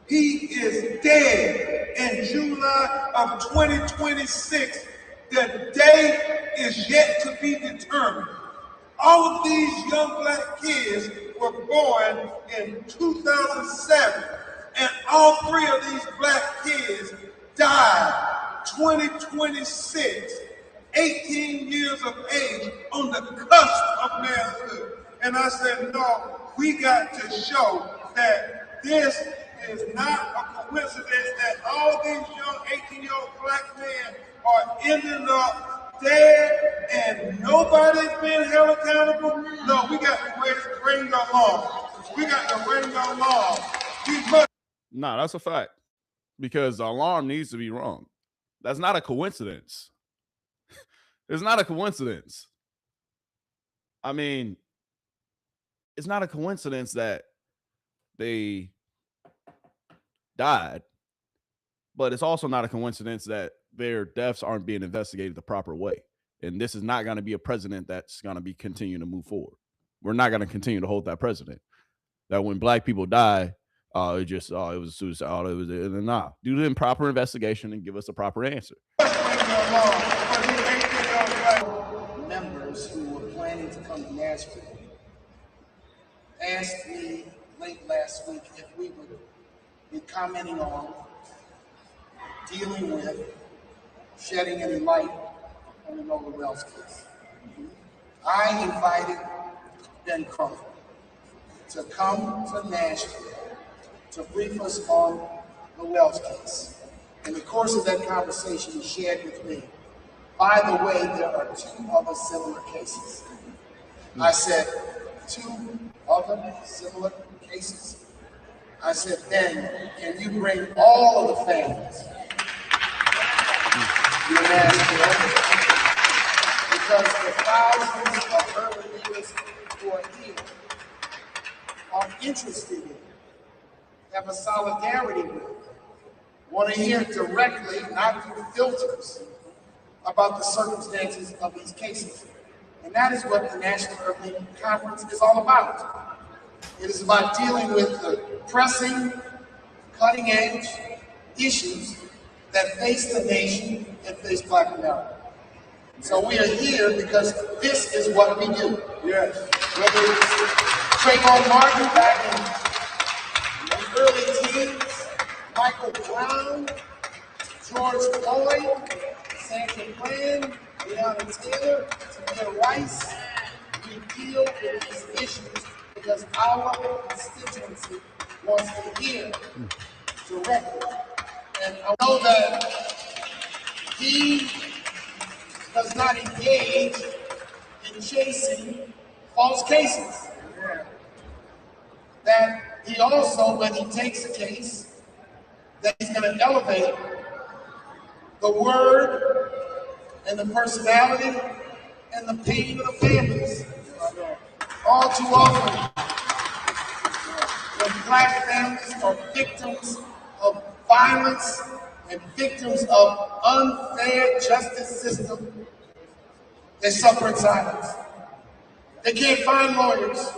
He is dead in July of 2026. The day is yet to be determined. All of these young black kids were born in 2007, and all three of these black kids died 2026, 18 years of age, on the cusp of manhood. And I said, no, we got to show that this is not a coincidence that all these young 18-year-old black men are ending up dead and nobody's being held accountable. No, we got to bring the law. We got to bring the law. We must. Nah, that's a fact. Because the alarm needs to be rung. That's not a coincidence. It's not a coincidence. I mean, it's not a coincidence that they died, but it's also not a coincidence that their deaths aren't being investigated the proper way. And this is not going to be a president that's going to be continuing to move forward. We're not going to continue to hold that president. That when black people die, it was a suicide. It was nah. Do the improper investigation and give us a proper answer. Members who were planning to come to Nashville asked me late last week if we would be commenting on, dealing with, shedding any light on the Nolan Wells case. I invited Ben Crump to come to Nashville to brief us on the Wells case. In the course of that conversation, he shared with me, by the way, there are 2 other similar cases. I said, 2 other similar cases? I said, Ben, can you bring all of the families to Nashville? Because the thousands of urban leaders who are here are interested in, have a solidarity with, want to hear directly, not through filters, about the circumstances of these cases. And that is what the National Erving Conference is all about. It is about dealing with the pressing, cutting-edge issues that face the nation and face Black America. So we are here because this is what we do. Yes. Whether it's Trayvon Martin back in the early teens, Michael Brown, George Floyd, Sandra Bland, Breonna Taylor, Tamir Rice, we deal with these issues because our constituency wants to hear directly. And I know that he does not engage in chasing false cases. That he also, when he takes a case, that he's going to elevate the word and the personality and the pain of the families. All too often, when Black families are victims of violence and victims of unfair justice system, they suffer in silence. They can't find lawyers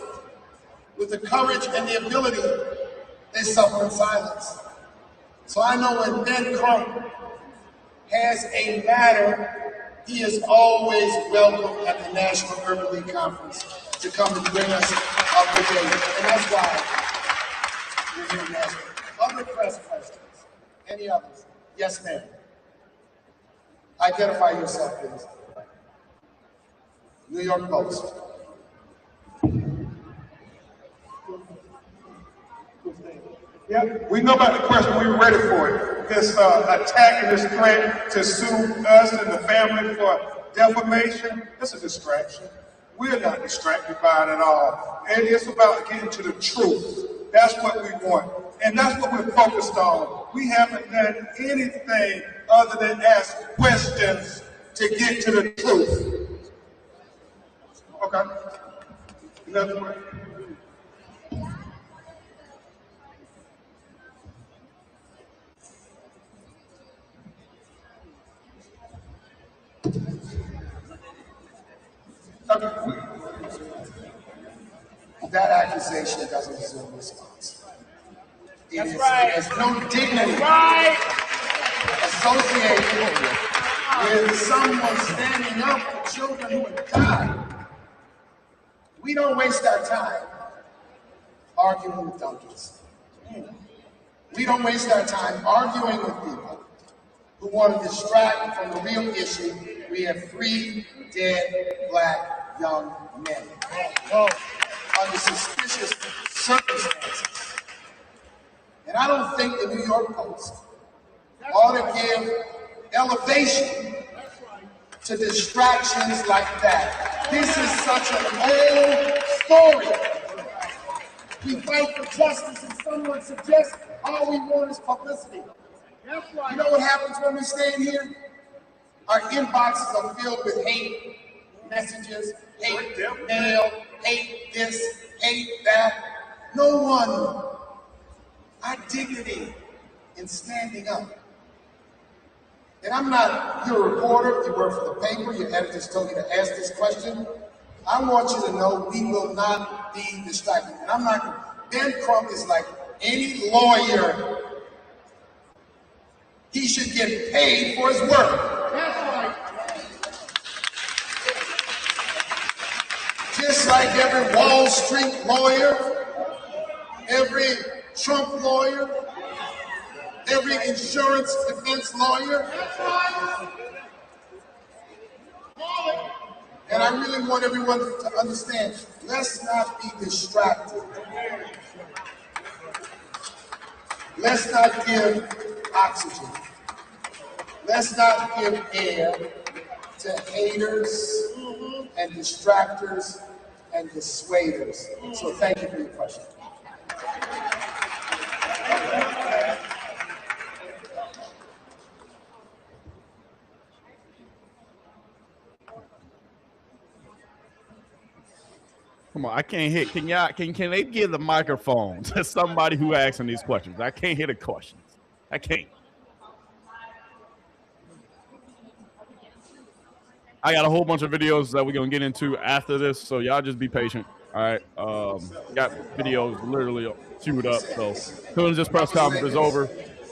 with the courage and the ability. They suffer in silence. So I know when Ben Crump has a matter, he is always welcome at the National Urban League Conference to come and bring us up to date. And that's why we're here in Nashville. Other press questions? Any others? Yes, ma'am. Identify yourself, please. New York Post. Yeah, we know about the question. We're ready for it. This attack and this threat to sue us and the family for defamation, it's a distraction. We're not distracted by it at all. And it's about getting to the truth. That's what we want. And that's what we're focused on. We haven't done anything other than ask questions to get to the truth. Okay. Another one. That accusation doesn't deserve a response. That's right. There's no dignity Associated with someone standing up for children who have died. We don't waste our time arguing with donkeys. We don't waste our time arguing with people who want to distract from the real issue. We have 3 dead black young men under suspicious circumstances. And I don't think the New York Post ought to give elevation to distractions like that. This is such an old story. We fight for justice and someone suggests all we want is publicity. You know what happens when we stand here? Our inboxes are filled with hate messages, hate mail, hate this, hate that. No one. Our dignity in standing up. And I'm not, you're a reporter, you work for the paper, your editors told you to ask this question. I want you to know we will not be distracted. And I'm not, Ben Crump is like any lawyer. He should get paid for his work. That's right. Just like every Wall Street lawyer, every Trump lawyer, every insurance defense lawyer. And I really want everyone to understand, let's not be distracted. Let's not give oxygen. Let's not give air to haters and distractors and dissuaders. So thank you for your question. Come on, I can't hit. Can they give the microphone to somebody who asking these questions? I can't hear the questions. I can't. I got a whole bunch of videos that we're gonna get into after this, so y'all just be patient. All right. Got videos literally queued up. So as soon as this press conference is over,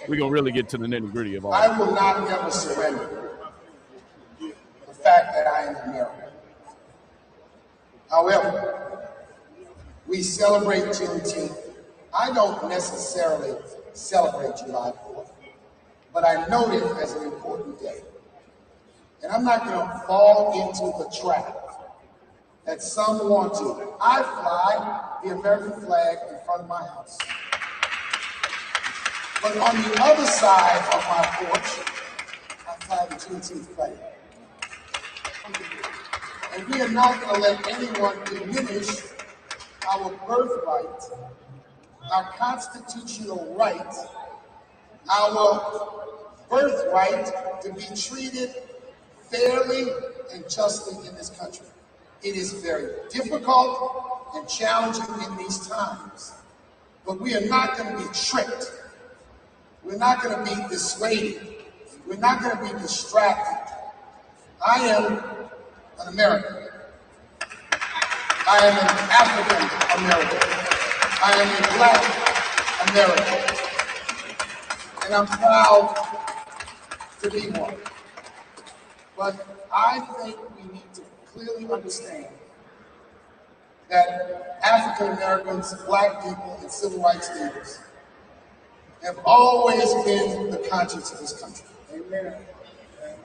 we're gonna really get to the nitty-gritty of all I will not ever surrender the fact that I am American. However, we celebrate Juneteenth. I don't necessarily celebrate July 4th, but I note it as an important day. And I'm not going to fall into the trap that some want to. I fly the American flag in front of my house. But on the other side of my porch, I fly the Juneteenth flag. And we are not going to let anyone diminish our birthright, our constitutional right, our birthright to be treated fairly and justly in this country. It is very difficult and challenging in these times, but we are not going to be tricked. We're not going to be dissuaded. We're not going to be distracted. I am an American. I am an African American. I am a Black American. And I'm proud to be one. But I think we need to clearly understand that African Americans, Black people, and civil rights leaders have always been the conscience of this country. Amen.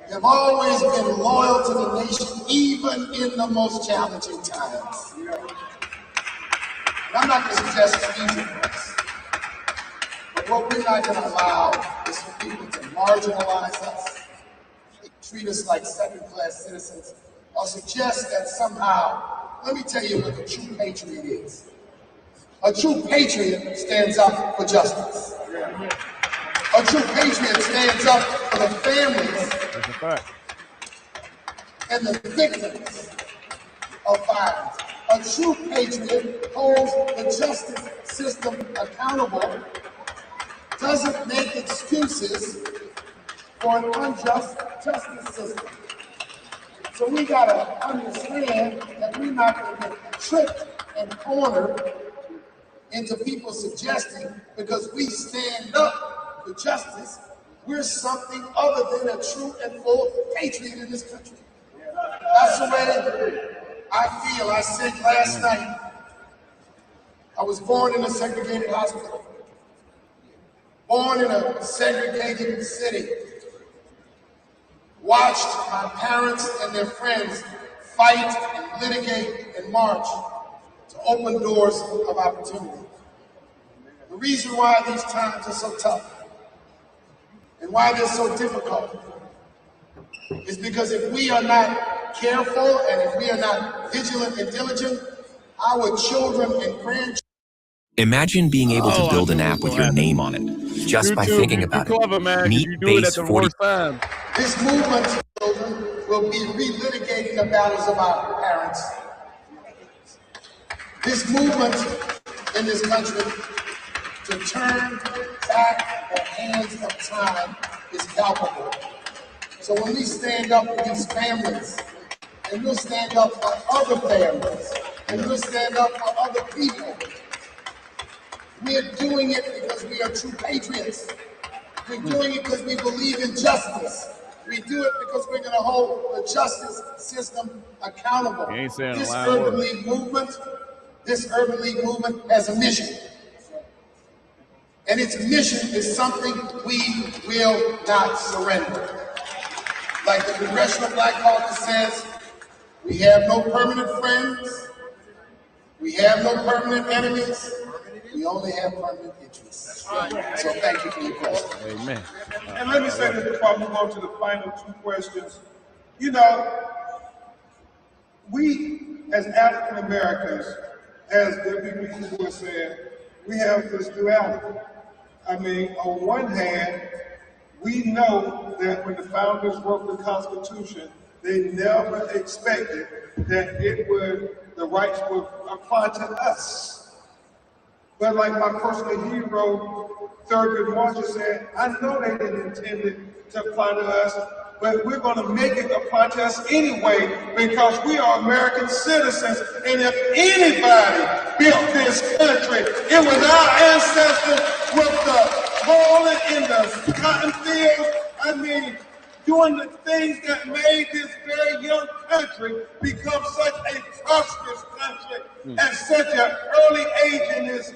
Have always been loyal to the nation, even in the most challenging times. And I'm not going to suggest it's easy for us, but what we're not going to allow is for people to marginalize us, treat us like second-class citizens, or suggest that somehow, let me tell you what a true patriot is. A true patriot stands up for justice. A true patriot stands up for the families and the victims of violence. A true patriot holds the justice system accountable, doesn't make excuses for an unjust justice system. So we gotta understand that we're not gonna get tricked and cornered into people suggesting because we stand up for justice, we're something other than a true and full patriot in this country. That's the way I feel. I said last night, I was born in a segregated hospital, born in a segregated city, watched my parents and their friends fight and litigate and march to open doors of opportunity. The reason why these times are so tough and why they're so difficult is because if we are not careful and if we are not vigilant and diligent, our children and grandchildren. Imagine being able to build an app with your name on it, just by thinking about it. Meet Base 40. This movement, children, will be relitigating the battles of our parents. This movement in this country to turn back the hands of time is palpable. So when we stand up for these families, and we'll stand up for other families, and we'll stand up for other people, we're doing it because we are true patriots. We're doing it because we believe in justice. We do it because we're going to hold the justice system accountable. This Urban League movement has a mission. And its mission is something we will not surrender. Like the Congressional Black Caucus says, we have no permanent friends. We have no permanent enemies. We only have permanent interests. So thank you for your question. Amen. And let me say this before I move on to the final two questions. You know, we as African Americans, as the people were saying, we have this duality. I mean, on one hand, we know that when the founders wrote the Constitution, they never expected that the rights would apply to us. But like my personal hero, Thurgood Marshall said, I know they didn't intend it to apply to us, but we're going to make it apply to us anyway because we are American citizens. And if anybody built this country, it was our ancestors with the rolling in the cotton fields. I mean, doing the things that made this very young country become such a prosperous country at such an early age in its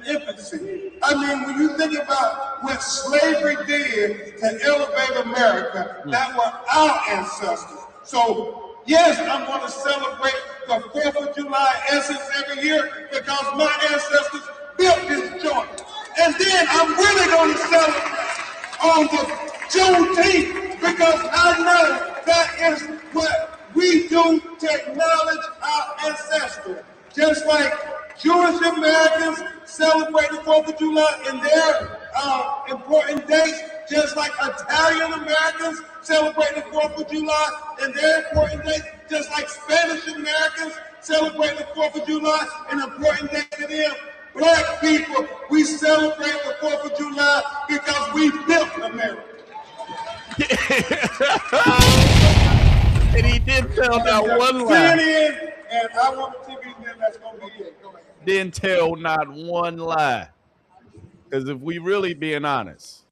infancy. I mean, when you think about what slavery did to elevate America, that were our ancestors. So, yes, I'm going to celebrate the 4th of July essence every year because my ancestors built this joint. And then I'm really going to celebrate on the Juneteenth because I know that is what we do to acknowledge our ancestors. Just like Jewish Americans celebrate the 4th of July in their important dates, just like Italian Americans celebrate the 4th of July in their important dates, just like Spanish Americans celebrate the 4th of July in important dates to them. Black people, we celebrate the 4th of July because we built America. And he did tell that one lie. And I want the TV then that's going to be it. Go ahead. Didn't tell not one lie. Because if we really being honest,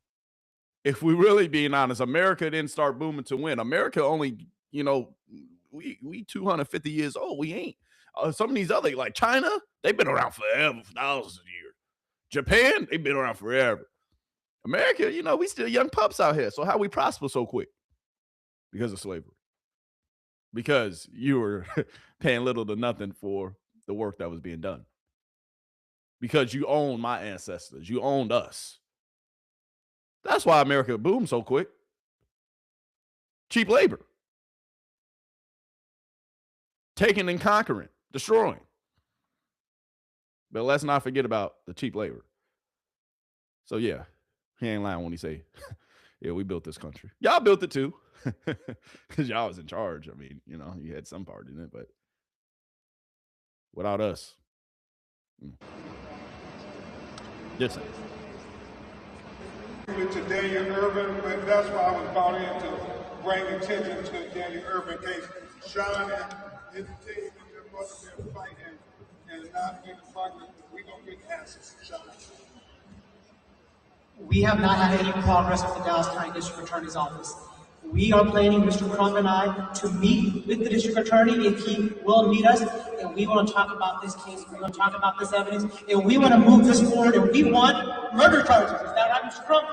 America didn't start booming to win. America only, we 250 years old. We ain't. Some of these other, like China, they've been around forever, for thousands of years. Japan, they've been around forever. America, we still young pups out here. So how we prosper so quick? Because of slavery. Because you were paying little to nothing for the work that was being done. Because you owned my ancestors. You owned us. That's why America boomed so quick. Cheap labor. Taking and conquering. Destroying. But let's not forget about the cheap labor. So yeah, he ain't lying when he say, yeah, we built this country. Y'all built it too. Because y'all was in charge. I mean, you had some part in it, but without us. Listen. To Daniel Erving, but that's why I was brought in to bring attention to Daniel Erving case. Sean and his team and their mother been fighting and not making progress. We're going to get answers, Sean. We have not had any progress with the Dallas County District Attorney's Office. We are planning, Mr. Crump and I, to meet with the District Attorney if he will meet us, and we want to talk about this case, we're going to talk about this evidence, and we want to move this forward, and we want murder charges. Is that right, Mr. Crump?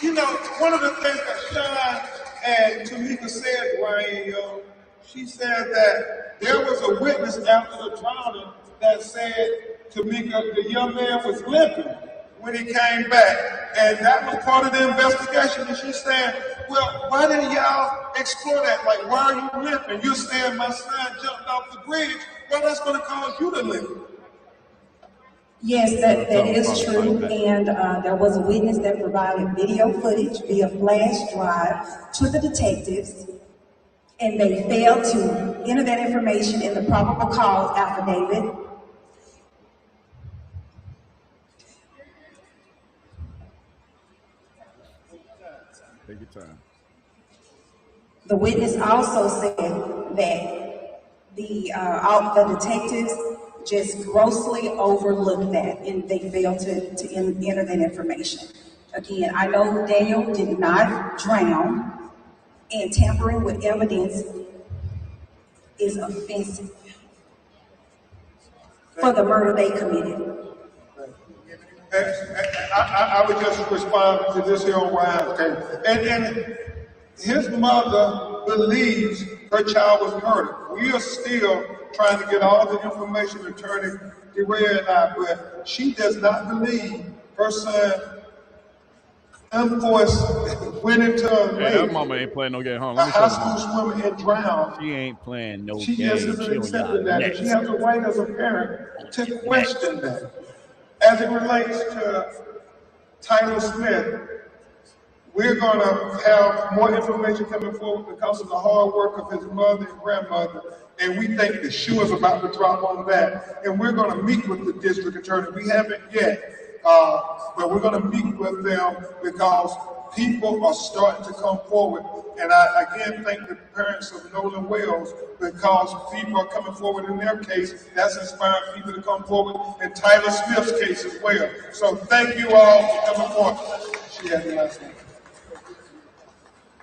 You know, one of the things that Sean and Tamika said, Ryan, she said that there was a witness after the trial that said Tamika, the young man was limping when he came back. And that was part of the investigation. And she's saying, well, why didn't y'all explore that? Like, why are you limping? You're saying my son jumped off the bridge. Well, that's going to cause you to limp. Yes, that is true. And there was a witness that provided video footage via flash drive to the detectives. And they failed to enter that information in the probable cause affidavit. Take your time. The witness also said that the detectives just grossly overlooked that and they failed to enter that information. Again, I know Daniel did not drown, and tampering with evidence is offensive for the murder they committed. I would just respond to this here on Ryan's case. And his mother believes her child was murdered. We are still trying to get all the information, Attorney DeRay and I, but she does not believe her son unforced went into a lake. That mama ain't playing no game. Hold A on, high school swimmer and drowned. She ain't playing no She game. just isn't accepting that. And she has a right as a parent to question that. As it relates to Tyler Smith, we're going to have more information coming forward because of the hard work of his mother and grandmother. And we think the shoe is about to drop on that. And we're going to meet with the district attorney. We haven't yet, but we're going to meet with them because people are starting to come forward. And I again thank the parents of Nolan Wells because people are coming forward in their case. That's inspiring people to come forward in Tyler Smith's case as well. So thank you all for coming forward. She had the last one.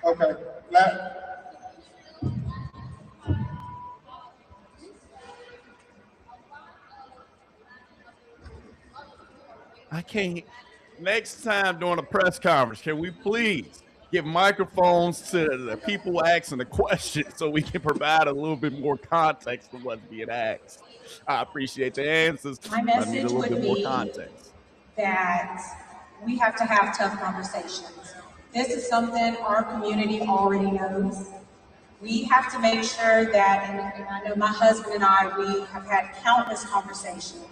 Okay. I can't. Next time during a press conference, can we please give microphones to the people asking the question so we can provide a little bit more context for what's being asked? I appreciate the answers. My I need message a little would bit more be context. that we have to have tough conversations. This is something our community already knows. We have to make sure that, and I know my husband and I, we have had countless conversations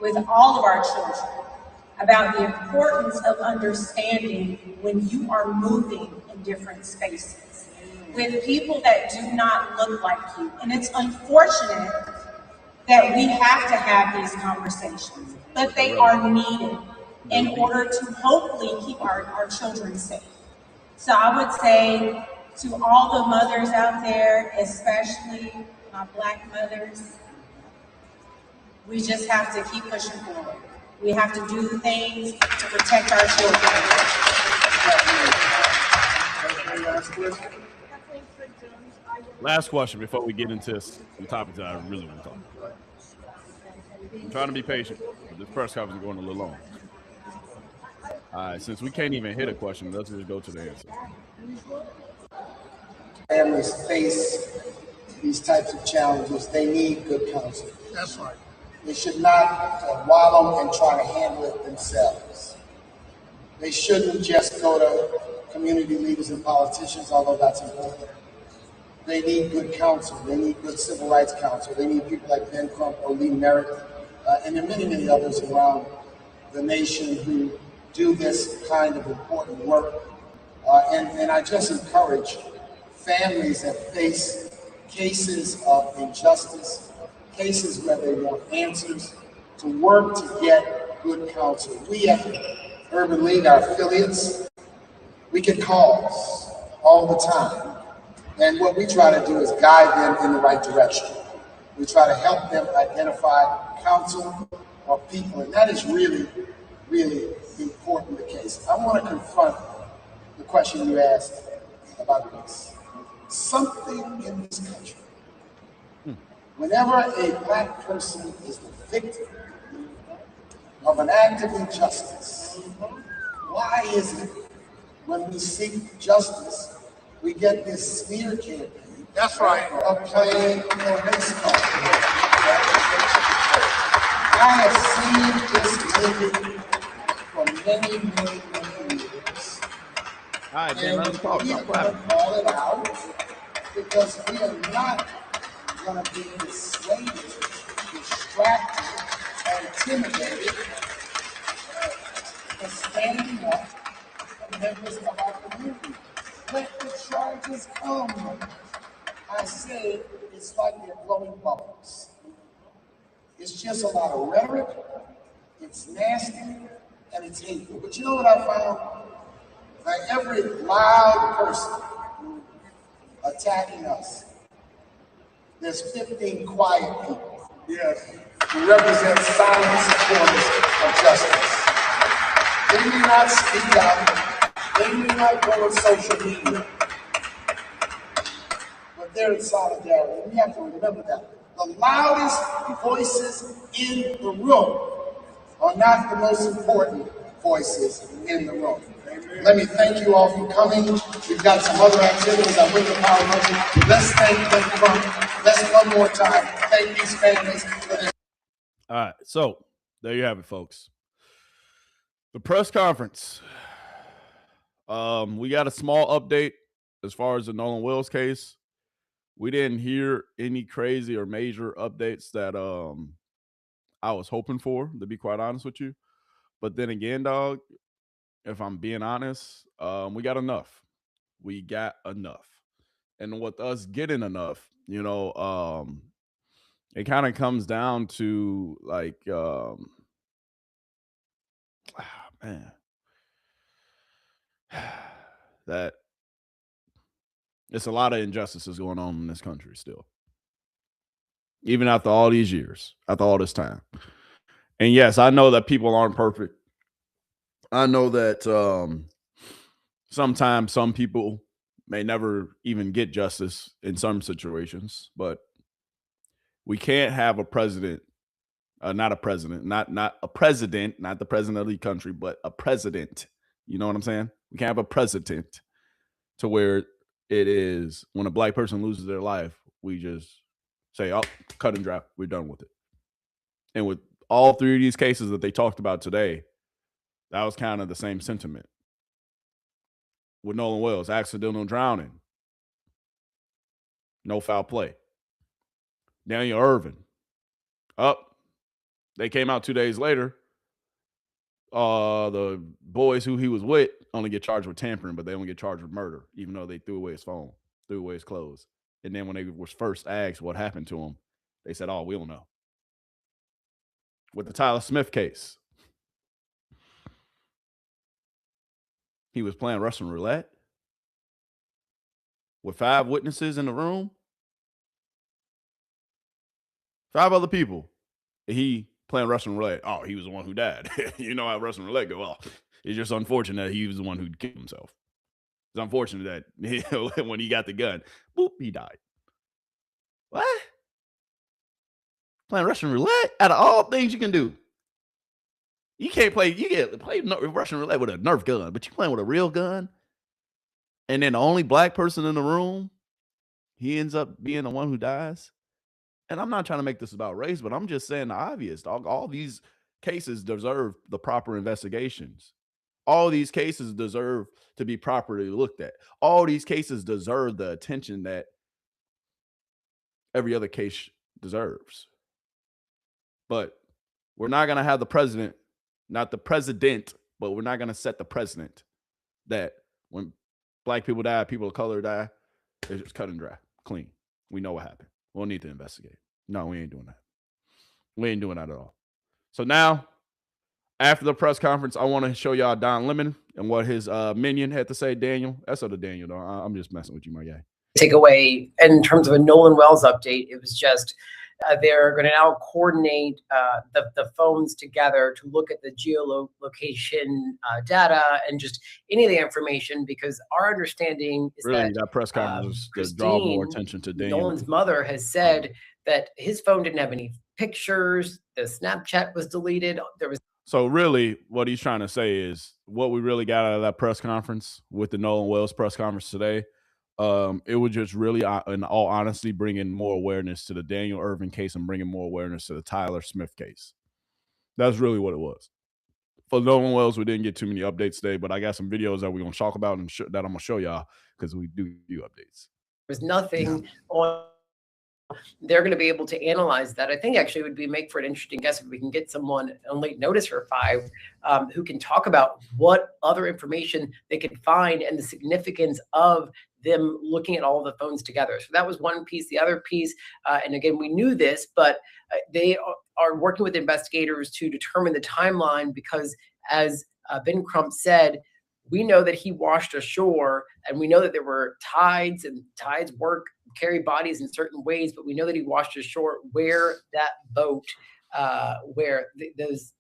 with all of our children about the importance of understanding when you are moving in different spaces with people that do not look like you. And it's unfortunate that we have to have these conversations, but they are needed in order to hopefully keep our children safe. So I would say to all the mothers out there, especially my Black mothers, we just have to keep pushing forward. We have to do things to protect our children. Last question before we get into some topics that I really want to talk about. I'm trying to be patient, but this press conference is going a little long. All right, since we can't even hit a question, let's just go to the answer. Families face these types of challenges. They need good counsel. That's right. They should not wallow and try to handle it themselves. They shouldn't just go to community leaders and politicians, although that's important. They need good counsel. They need good civil rights counsel. They need people like Ben Crump or Lee Merritt, and there are many, many others around the nation who do this kind of important work. And I just encourage families that face cases of injustice, cases where they want answers, to work to get good counsel. We at Urban League, our affiliates, we get calls all the time. And what we try to do is guide them in the right direction. We try to help them identify counsel or people, and that is really, really important in the case. I want to confront the question you asked about race. Something in this country, whenever a black person is the victim of an act of injustice, why is it when we seek justice, we get this smear campaign? That's right. Of playing race card. I have seen this movie for many, many, many years. All right, man, let me talk. We are going to call it out because we are not going to be dissuaded, distracted, and intimidated for standing up for members of our community. Let the charges come. I say it's like they're blowing bubbles. It's just a lot of rhetoric, it's nasty, and it's hateful. But you know what I found? Like every loud person attacking us, there's 15 quiet people. Yes. Who represent silent supporters of justice. They may not speak out, they may not go on social media, but they're in solidarity. We have to remember that. The loudest voices in the room are not the most important voices in the room. Amen. Let me thank you all for coming. We've got some other activities. I win the power motion. Let's thank Ben Crump. Let's one more time thank these families for their. All right, so there you have it, folks. The press conference. We got a small update as far as the Nolan Wells case. We didn't hear any crazy or major updates that I was hoping for, to be quite honest with you. But then again, dog, if I'm being honest, we got enough. We got enough. And with us getting enough, you know, it kind of comes down to like, man, that it's a lot of injustices going on in this country still. Even after all these years, after all this time. And yes, I know that people aren't perfect. I know that sometimes some people may never even get justice in some situations, but we can't have a president, not a president, not a president, not the president of the country, but a president. You know what I'm saying? We can't have a president to where it is when a black person loses their life, we just say, oh, cut and dry. We're done with it. And with all three of these cases that they talked about today, that was kind of the same sentiment. With Nolan Wells, accidental drowning, no foul play. Daniel Erving, they came out 2 days later. The boys who he was with only get charged with tampering, but they only get charged with murder, even though they threw away his phone, threw away his clothes. And then when they was first asked what happened to him, they said, oh, we don't know. With the Tyler Smith case, he was playing Russian roulette with 5 witnesses in the room, 5 other people. He playing Russian roulette. Oh, he was the one who died. You know how Russian roulette go. Oh, it's just unfortunate that he was the one who killed himself. It's unfortunate that when he got the gun, boop, he died. What? Playing Russian roulette? Out of all things you can do. You can't play, you get play Russian roulette with a Nerf gun, but you playing with a real gun. And then the only black person in the room, he ends up being the one who dies. And I'm not trying to make this about race, but I'm just saying the obvious. All these cases deserve the proper investigations. All these cases deserve to be properly looked at. All these cases deserve the attention that every other case deserves. But we're not going to have the president, not the president, but we're not going to set the precedent that when black people die, people of color die, it's just cut and dry, clean. We know what happened. We'll need to investigate. No, we ain't doing that. We ain't doing that at all. So now, after the press conference, I want to show y'all Don Lemon and what his minion had to say. Daniel, that's other Daniel, though. I'm just messing with you, my guy. Takeaway in terms of a Nolan Wells update, it was just they're going to now coordinate the phones together to look at the geolocation data and just any of the information, because our understanding is that press conference was to draw more attention to Daniel. Nolan's mother has said that his phone didn't have any pictures. The Snapchat was deleted. There was. So really what he's trying to say is what we really got out of that press conference with the Nolan Wells press conference today. It would just really, in all honesty, bring in more awareness to the Daniel Erving case and bringing more awareness to the Tyler Smith case. That's really what it was. For Nolan Wells, we didn't get too many updates today, but I got some videos that we're going to talk about and that I'm going to show y'all because we do updates. There's nothing on. They're going to be able to analyze that. I think actually would make for an interesting guest if we can get someone on late notice for 5 who can talk about what other information they can find and the significance of them looking at all the phones together. So that was one piece. The other piece, and again, we knew this, but they are working with investigators to determine the timeline because, as Ben Crump said, we know that he washed ashore, and we know that there were tides, and tides carry bodies in certain ways, but we know that he washed ashore where that boat, where those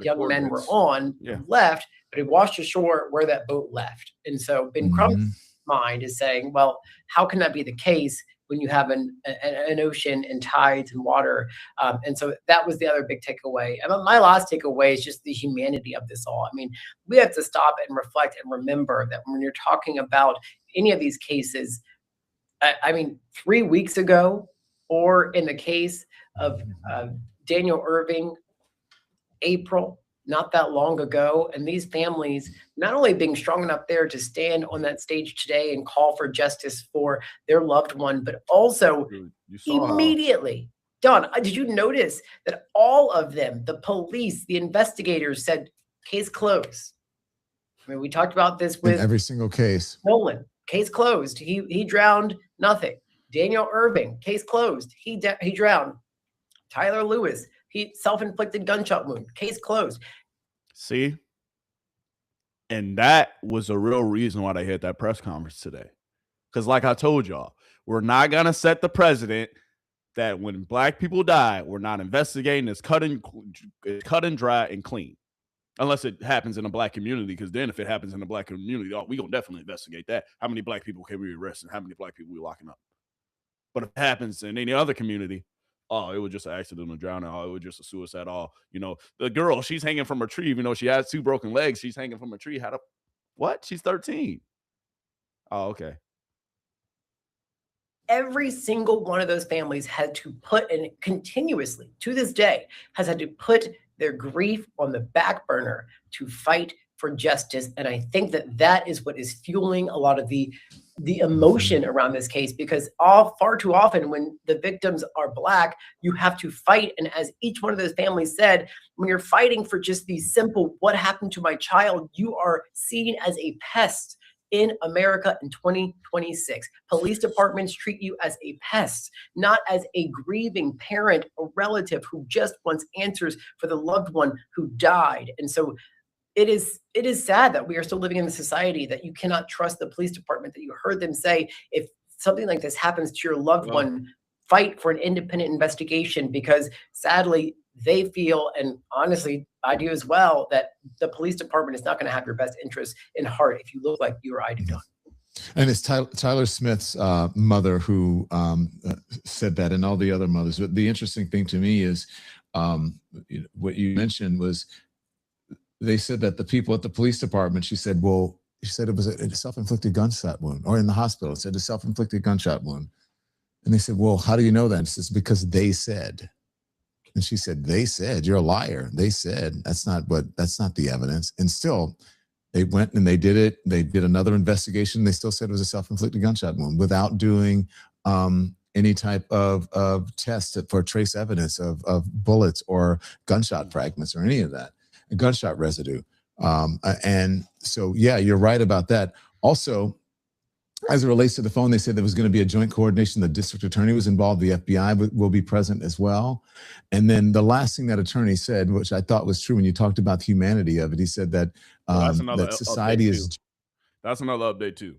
young men were on, left, but he washed ashore where that boat left. And so Ben Crump's mind is saying, well, how can that be the case when you have an ocean and tides and water? And so that was the other big takeaway. And my last takeaway is just the humanity of this all. I mean, we have to stop and reflect and remember that when you're talking about any of these cases, I mean, 3 weeks ago, or in the case of Daniel Erving, April, not that long ago, and these families not only being strong enough there to stand on that stage today and call for justice for their loved one, but also immediately, Don, did you notice that all of them, the police, the investigators, said case closed? I mean, we talked about this with every single case. Nolan, case closed. He drowned, nothing. Daniel Erving, case closed. He drowned. Tyler Lewis, he self-inflicted gunshot wound, case closed. See? And that was a real reason why they had that press conference today. Because like I told y'all, we're not going to set the precedent that when black people die, we're not investigating. It's cut and dry and clean. Unless it happens in a black community, because then if it happens in a black community, we're going to definitely investigate that. How many black people can we arrest and how many black people we locking up? But if it happens in any other community, it was just an accidental drowning. It was just a suicide. The girl, she's hanging from a tree, even though she has 2 broken legs. She's hanging from a tree. What? She's 13. Oh, okay. Every single one of those families had to put, and continuously to this day, has had to put their grief on the back burner to fight for justice. And I think that is what is fueling a lot of the emotion around this case, because far too often when the victims are black, you have to fight. And as each one of those families said, when you're fighting for just these simple, what happened to my child, you are seen as a pest in America in 2026. Police departments treat you as a pest, not as a grieving parent or relative who just wants answers for the loved one who died. And so it is sad that we are still living in a society that you cannot trust the police department, that you heard them say, if something like this happens to your loved one, fight for an independent investigation, because sadly, they feel, and honestly, I do as well, that the police department is not going to have your best interests in heart if you look like you or I do not. And it's Tyler Smith's mother who said that, and all the other mothers. But the interesting thing to me is what you mentioned was they said that the people at the police department, she said it was a self-inflicted gunshot wound, or in the hospital, it said a self-inflicted gunshot wound. And they said, well, how do you know that? And she says, because they said. And she said, they said, you're a liar. They said, that's not the evidence. And still, they went and they did it. They did another investigation. They still said it was a self-inflicted gunshot wound without doing any type of test for trace evidence of bullets or gunshot fragments or any of that, gunshot residue. And so, yeah, you're right about that. Also, As it relates to the phone, they said there was going to be a joint coordination. The district attorney was involved. The FBI will be present as well. And then the last thing that attorney said, which I thought was true when you talked about the humanity of it, he said that that's another that society is. That's another update too.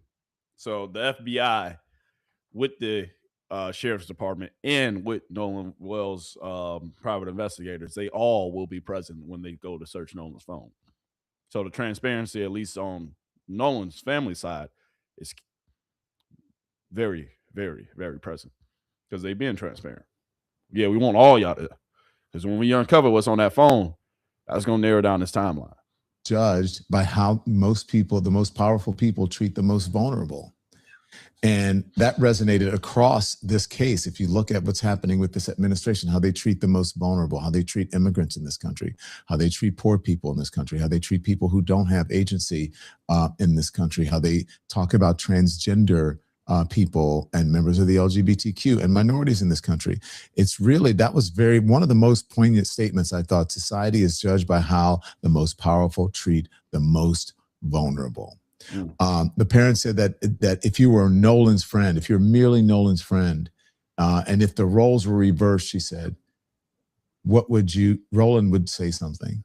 So the FBI with the sheriff's department and with Nolan Wells private investigators, they all will be present when they go to search Nolan's phone. So the transparency, at least on Nolan's family side, is very, very, very present because they've been transparent. Yeah, we want all y'all to, because when we uncover what's on that phone, that's going to narrow down this timeline. Judged by how most people, the most powerful people, treat the most vulnerable. And that resonated across this case. If you look at what's happening with this administration, how they treat the most vulnerable, how they treat immigrants in this country, how they treat poor people in this country, how they treat people who don't have agency in this country, how they talk about transgender people and members of the LGBTQ and minorities in this country. It's really, that was one of the most poignant statements. I thought society is judged by how the most powerful treat the most vulnerable. The parents said that if you were Nolan's friend, if you're merely Nolan's friend, and if the roles were reversed, she said, what would you, Roland would say something.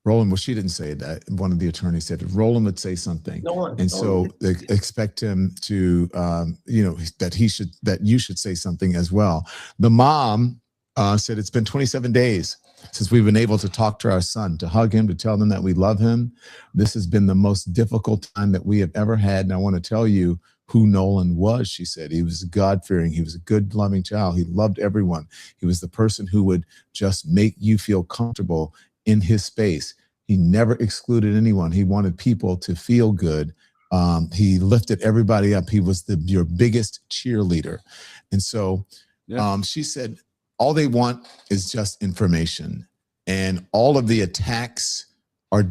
Roland, well, she didn't say that. One of the attorneys said Roland would say something. So they expect him to, that you should say something as well. The mom said it's been 27 days since we've been able to talk to our son, to hug him, to tell them that we love him. This has been the most difficult time that we have ever had. And I want to tell you who Nolan was, she said. He was God-fearing. He was a good, loving child. He loved everyone. He was the person who would just make you feel comfortable in his space. He never excluded anyone. He wanted people to feel good. He lifted everybody up. He was your biggest cheerleader. And so she said, all they want is just information, and all of the attacks are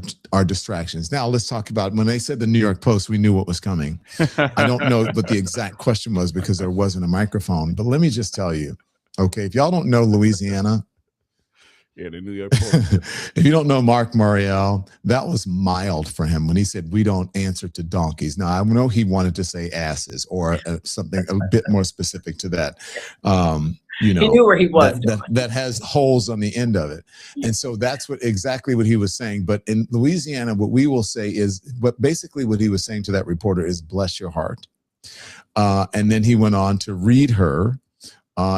distractions. Now let's talk about, when they said the New York Post, we knew what was coming. I don't know what the exact question was because there wasn't a microphone, but let me just tell you, okay, if y'all don't know Louisiana, the New York Post. If you don't know Mark Morial, that was mild for him when he said, we don't answer to donkeys. Now, I know he wanted to say asses or something a bit more specific to that. He knew where he was. That has holes on the end of it. And so that's exactly what he was saying. But in Louisiana, what we will say is, basically what he was saying to that reporter is, bless your heart. And then he went on to read her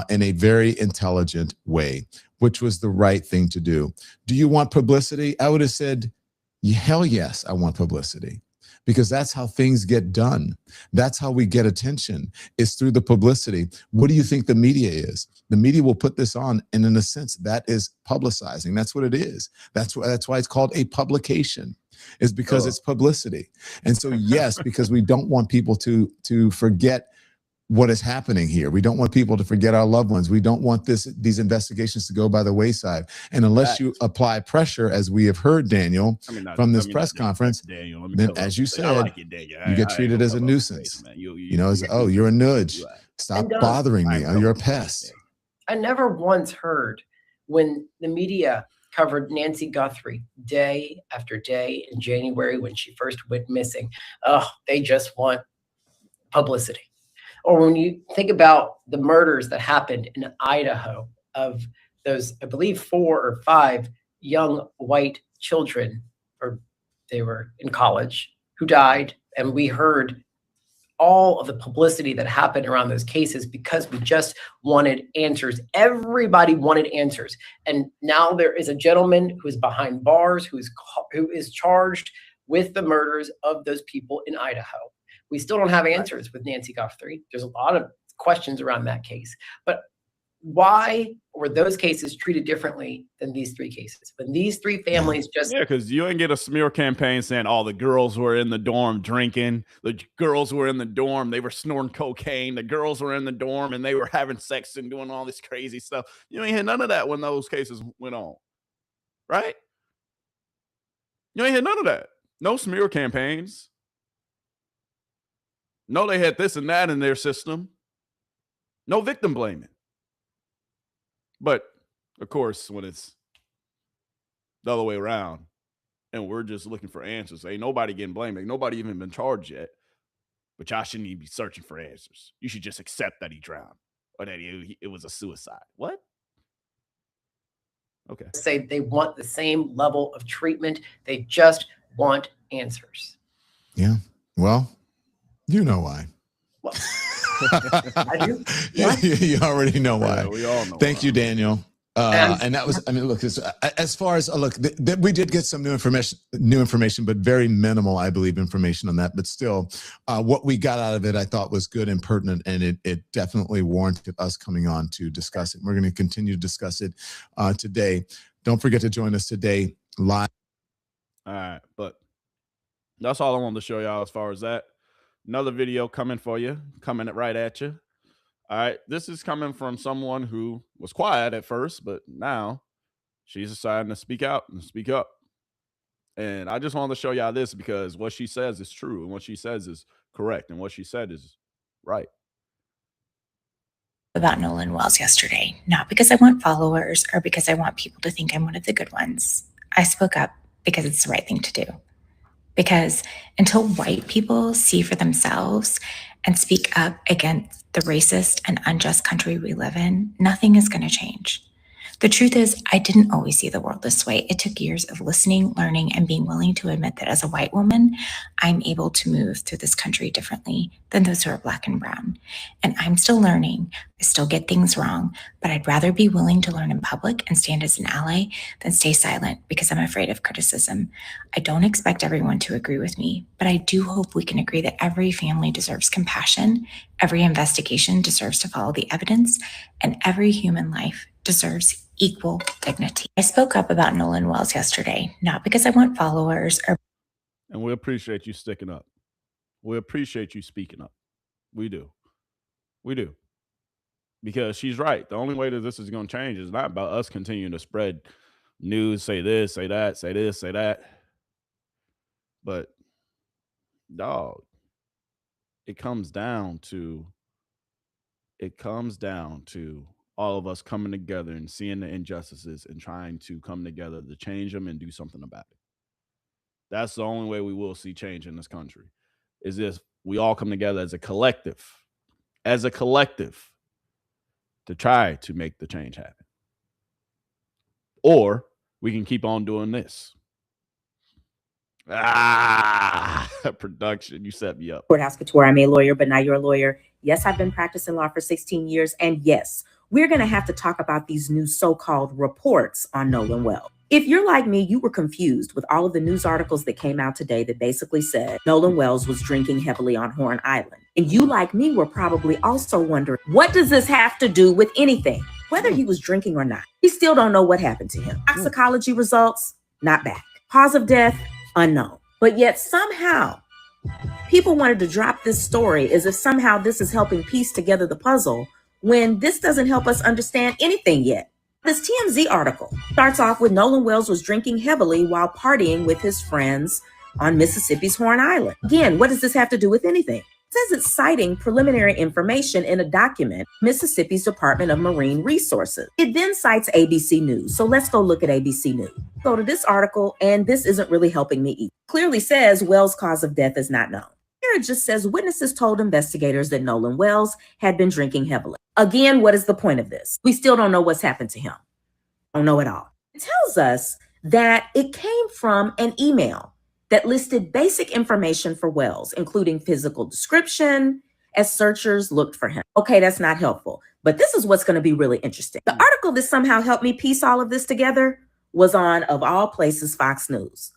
in a very intelligent way, which was the right thing to do. Do you want publicity? I would have said, hell yes, I want publicity. Because that's how things get done. That's how we get attention, is through the publicity. What do you think the media is? The media will put this on, and in a sense, that is publicizing. That's what it is. That's why it's called a publication, is because it's publicity. And so, yes, because we don't want people to forget what is happening here. We don't want people to forget our loved ones. We don't want these investigations to go by the wayside. And unless you apply pressure, as we have heard, Daniel, from this press conference, then as you said, you get treated as a nuisance. You're a nudge. Stop bothering me. You're a pest. I never once heard when the media covered Nancy Guthrie day after day in January when she first went missing. Oh, they just want publicity. Or when you think about the murders that happened in Idaho of those, I believe, 4 or 5 young white children, or they were in college, who died. And we heard all of the publicity that happened around those cases because we just wanted answers. Everybody wanted answers. And now there is a gentleman who is behind bars, who is charged with the murders of those people in Idaho. We still don't have answers with Nancy Guthrie. There's a lot of questions around that case. But why were those cases treated differently than these 3 cases? When these 3 families just... Yeah, because you didn't get a smear campaign saying all the girls were in the dorm drinking. The girls were in the dorm. They were snorting cocaine. The girls were in the dorm and they were having sex and doing all this crazy stuff. You ain't had none of that when those cases went on. Right? You ain't had none of that. No smear campaigns. No, they had this and that in their system. No victim blaming. But, of course, when it's the other way around and we're just looking for answers, ain't nobody getting blamed. Ain't nobody even been charged yet. But y'all shouldn't even be searching for answers. You should just accept that he drowned or that it was a suicide. What? Okay. Say they want the same level of treatment. They just want answers. Yeah. Well, you know why. Well, I do. You already know why. Yeah, we all know. Thank you, Daniel. And that was, I mean, look, as far as we did get some new information, but very minimal, I believe, information on that. But still, what we got out of it, I thought was good and pertinent, and it definitely warranted us coming on to discuss it. We're going to continue to discuss it today. Don't forget to join us today live. All right, but that's all I wanted to show y'all as far as that. Another video coming for you, coming right at you. All right, this is coming from someone who was quiet at first, but now she's deciding to speak out and speak up. And I just wanted to show y'all this because what she says is true, and what she says is correct, and what she said is right. About Nolan Wells yesterday, not because I want followers or because I want people to think I'm one of the good ones. I spoke up because it's the right thing to do. Because until white people see for themselves and speak up against the racist and unjust country we live in, nothing is going to change. The truth is, I didn't always see the world this way. It took years of listening, learning, and being willing to admit that as a white woman, I'm able to move through this country differently than those who are Black and brown. And I'm still learning. I still get things wrong, but I'd rather be willing to learn in public and stand as an ally than stay silent because I'm afraid of criticism. I don't expect everyone to agree with me, but I do hope we can agree that every family deserves compassion, every investigation deserves to follow the evidence, and every human life deserves equal dignity. I spoke up about Nolan Wells yesterday, not because I want followers or. And we appreciate you sticking up. We appreciate you speaking up. We do. We do. Because she's right. The only way that this is going to change is not about us continuing to spread news, say this, say that, say this, say that. But, dog, it comes down to all of us coming together and seeing the injustices and trying to come together to change them and do something about it. That's the only way we will see change in this country, is if we all come together as a collective, to try to make the change happen. Or we can keep on doing this. Production, you set me up. Courthouse Couture, I'm a lawyer, but not your lawyer. Yes, I've been practicing law for 16 years. And yes, we're going to have to talk about these new so-called reports on Nolan Wells. If you're like me, you were confused with all of the news articles that came out today that basically said Nolan Wells was drinking heavily on Horn Island. And you, like me, were probably also wondering, what does this have to do with anything? Whether he was drinking or not, we still don't know what happened to him. Toxicology results, not back. Cause of death, unknown. But yet somehow, people wanted to drop this story as if somehow this is helping piece together the puzzle when this doesn't help us understand anything yet. This TMZ article starts off with Nolan Wells was drinking heavily while partying with his friends on Mississippi's Horn Island. Again, what does this have to do with anything? It says it's citing preliminary information in a document, Mississippi's Department of Marine Resources. It then cites ABC News. So let's go look at ABC News. Go to this article, and this isn't really helping me either. Clearly says Wells' cause of death is not known. Here it just says witnesses told investigators that Nolan Wells had been drinking heavily. Again, what is the point of this? We still don't know what's happened to him. Don't know at all. It tells us that it came from an email that listed basic information for Wells, including physical description, as searchers looked for him. Okay, that's not helpful, but this is what's going to be really interesting. The article that somehow helped me piece all of this together was on, of all places, Fox News.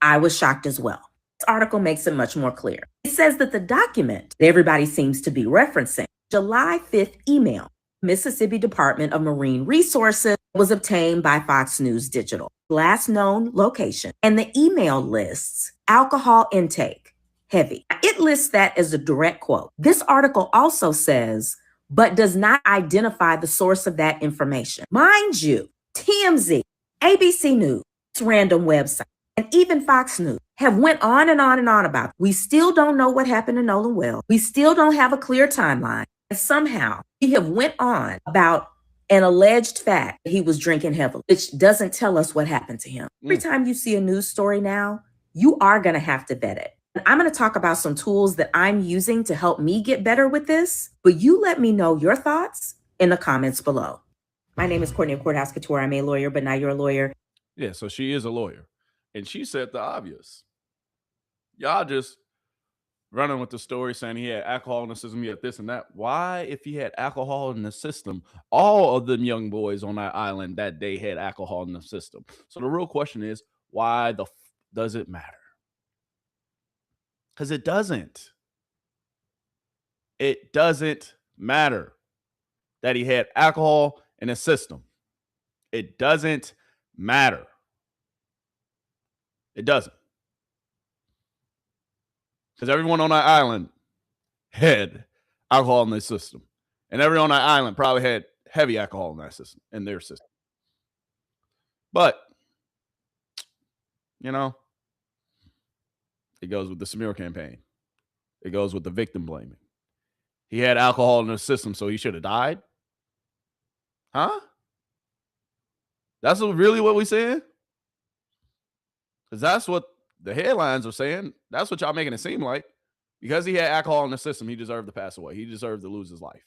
I was shocked as well. This article makes it much more clear. It says that the document that everybody seems to be referencing, July 5th email, Mississippi Department of Marine Resources, was obtained by Fox News Digital. Last known location. And the email lists alcohol intake, heavy. It lists that as a direct quote. This article also says, but does not identify the source of that information. Mind you, TMZ, ABC News, random website, and even Fox News have went on and on and on about it. We still don't know what happened to Nolan Wells. We still don't have a clear timeline. And somehow we have went on about an alleged fact that he was drinking heavily, which doesn't tell us what happened to him. Every time you see a news story now, you are going to have to vet it. I'm going to talk about some tools that I'm using to help me get better with this, but you let me know your thoughts in the comments below. My name is Courtney of Courthouse Couture. I'm a lawyer, but now you're a lawyer. Yeah, so she is a lawyer. And she said the obvious. Y'all just running with the story saying he had alcohol in the system, he had this and that. Why, if he had alcohol in the system, all of them young boys on that island that day had alcohol in the system? So the real question is, why the does it matter? Because it doesn't. It doesn't matter that he had alcohol in his system. It doesn't matter. It doesn't. Because everyone on that island had alcohol in their system. And everyone on that island probably had heavy alcohol in that system, in their system. But, you know, it goes with the smear campaign. It goes with the victim blaming. He had alcohol in his system, so he should have died? Huh? That's really what we saying? Because that's what the headlines are saying. That's what y'all making it seem like. Because he had alcohol in the system, he deserved to pass away. He deserved to lose his life.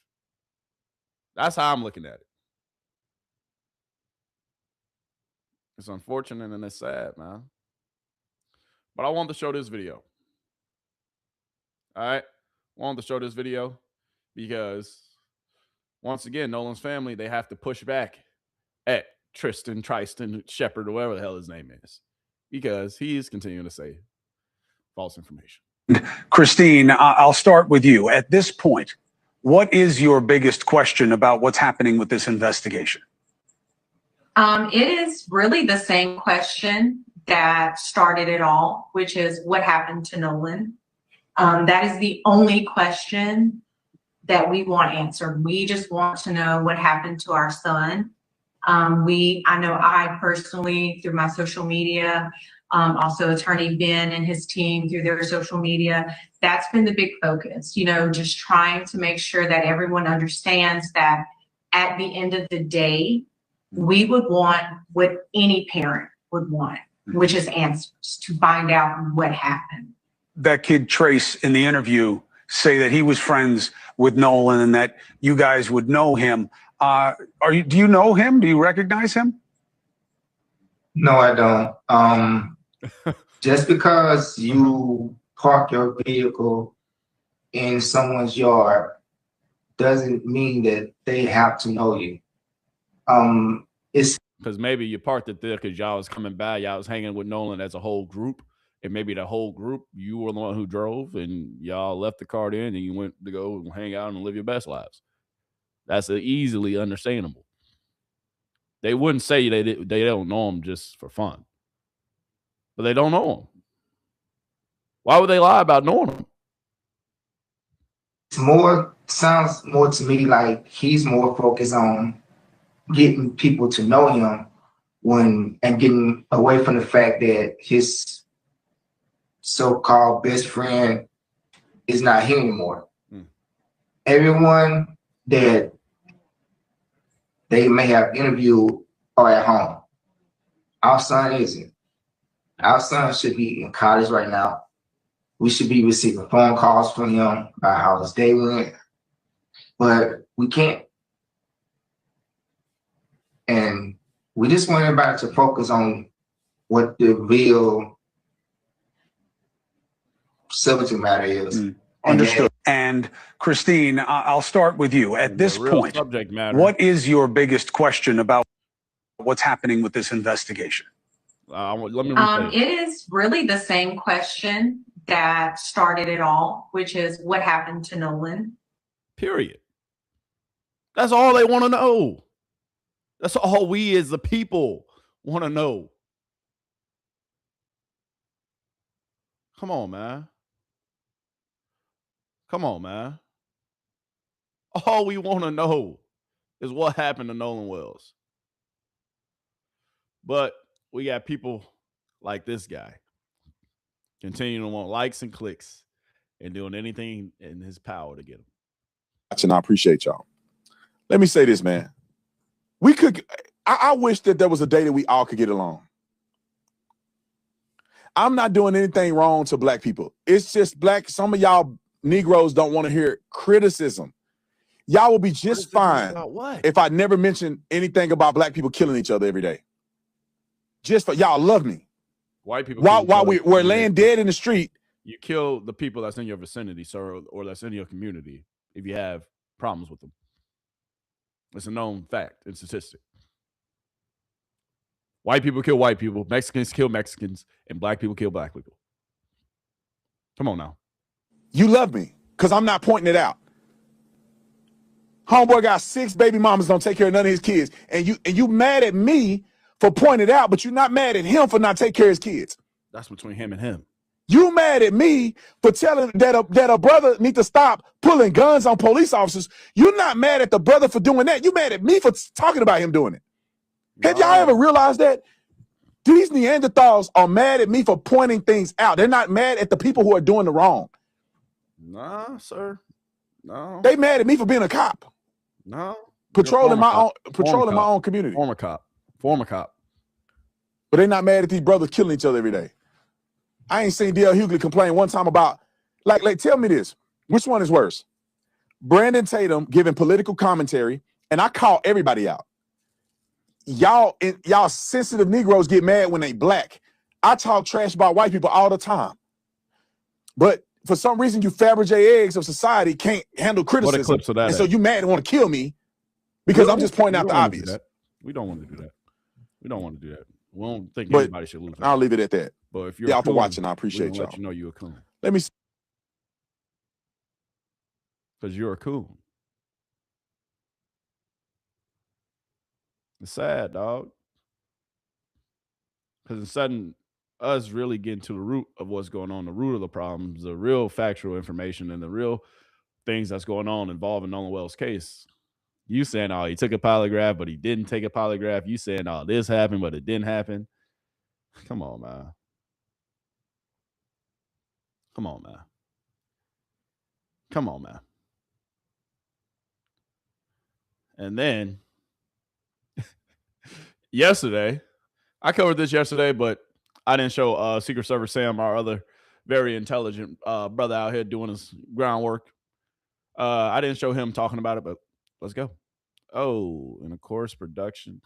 That's how I'm looking at it. It's unfortunate and it's sad, man. But I want to show this video. All right? I want to show this video because, once again, Nolan's family, they have to push back at Tristan Shepard, or whatever the hell his name is, because he's continuing to say false information. Christine, I'll start with you. At this point, what is your biggest question about what's happening with this investigation? It is really the same question that started it all, which is what happened to Nolan. That is the only question that we want answered. We just want to know what happened to our son. I know I personally, through my social media, also attorney Ben and his team through their social media, that's been the big focus, you know, just trying to make sure that everyone understands that at the end of the day, we would want what any parent would want, which is answers to find out what happened. That kid Trace in the interview say that he was friends with Nolan and that you guys would know him. Do you know him? Do you recognize him? No, I don't. Just because you park your vehicle in someone's yard doesn't mean that they have to know you. It's because maybe you parked it there because y'all was coming by, y'all was hanging with Nolan as a whole group, and maybe the whole group, you were the one who drove, and y'all left the car there, and you went to go hang out and live your best lives. That's easily understandable. They wouldn't say they don't know him just for fun, but they don't know him. Why would they lie about knowing him? sounds more to me like he's more focused on getting people to know him and getting away from the fact that his so-called best friend is not here anymore. Everyone that they may have interviewed are at home. Our son isn't. Our son should be in college right now. We should be receiving phone calls from him about how his day went, but we can't. And we just want everybody to focus on what the real subject matter is. Understood. And Christine, I'll start with you. At this point, what is your biggest question about what's happening with this investigation? Let me it is really the same question that started it all, which is what happened to Nolan. Period. That's all they want to know. That's all we as the people want to know. Come on, man. Come on, man. All we want to know is what happened to Nolan Wells. But we got people like this guy continuing to want likes and clicks and doing anything in his power to get them. And I appreciate y'all. Let me say this, man. I wish that there was a day that we all could get along. I'm not doing anything wrong to black people. It's just some of y'all Negroes don't want to hear criticism. Y'all will be just fine if I never mention anything about black people killing each other every day. Just for y'all love me. White people. While we're laying dead in the street. You kill the people that's in your vicinity, sir, or that's in your community if you have problems with them. It's a known fact and statistic. White people kill white people, Mexicans kill Mexicans, and black people kill black people. Come on now. You love me because I'm not pointing it out. Homeboy got 6 baby mamas, don't take care of none of his kids. And you mad at me for pointing it out, but you're not mad at him for not taking care of his kids. That's between him and him. You mad at me for telling that a brother need to stop pulling guns on police officers. You're not mad at the brother for doing that. You mad at me for talking about him doing it. Have y'all ever realized that? These Neanderthals are mad at me for pointing things out. They're not mad at the people who are doing the wrong. Nah, sir. No. They mad at me for being a cop. No. Patrolling my own community. Former cop. But they're not mad at these brothers killing each other every day. I ain't seen D.L. Hughley complain one time about, like, tell me this. Which one is worse? Brandon Tatum giving political commentary, and I call everybody out. Y'all sensitive Negroes get mad when they black. I talk trash about white people all the time. But for some reason, you Fabergé eggs of society can't handle criticism. What eclipse of that and so you mad and want to kill me because I'm just pointing out the obvious. We don't want to do that. We don't want to do that. We don't think But anybody should lose. I'll leave it at that. But if you're y'all for watching, I appreciate y'all. Let you know you're a coon. Let me. Because you're a coon. It's sad, dog. Because instead of us really getting to the root of what's going on, the root of the problems, the real factual information, and the real things that's going on involving Nolan Wells' case, you saying, oh, he took a polygraph, but he didn't take a polygraph. You saying, oh, this happened, but it didn't happen. Come on, man. Come on, man. Come on, man. And then yesterday, I covered this yesterday, but I didn't show Secret Service Sam, our other very intelligent brother out here doing his groundwork. I didn't show him talking about it, but let's go. Oh, and of course, production.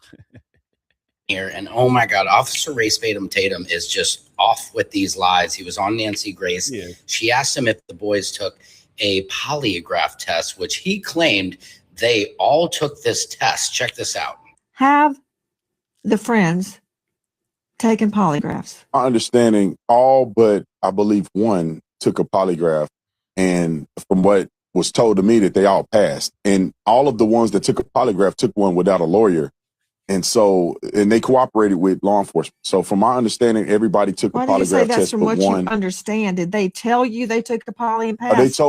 Here, and oh my God, Officer Race Tatum is just off with these lies. He was on Nancy Grace. Yeah. She asked him if the boys took a polygraph test, which he claimed they all took this test. Check this out. Have the friends taken polygraphs? My understanding, all but I believe one took a polygraph, and from what was told to me, that they all passed. And all of the ones that took a polygraph took one without a lawyer. And they cooperated with law enforcement. So from my understanding, everybody took a polygraph test. Why do you say that's from what you understand? Did they tell you they took the poly and passed?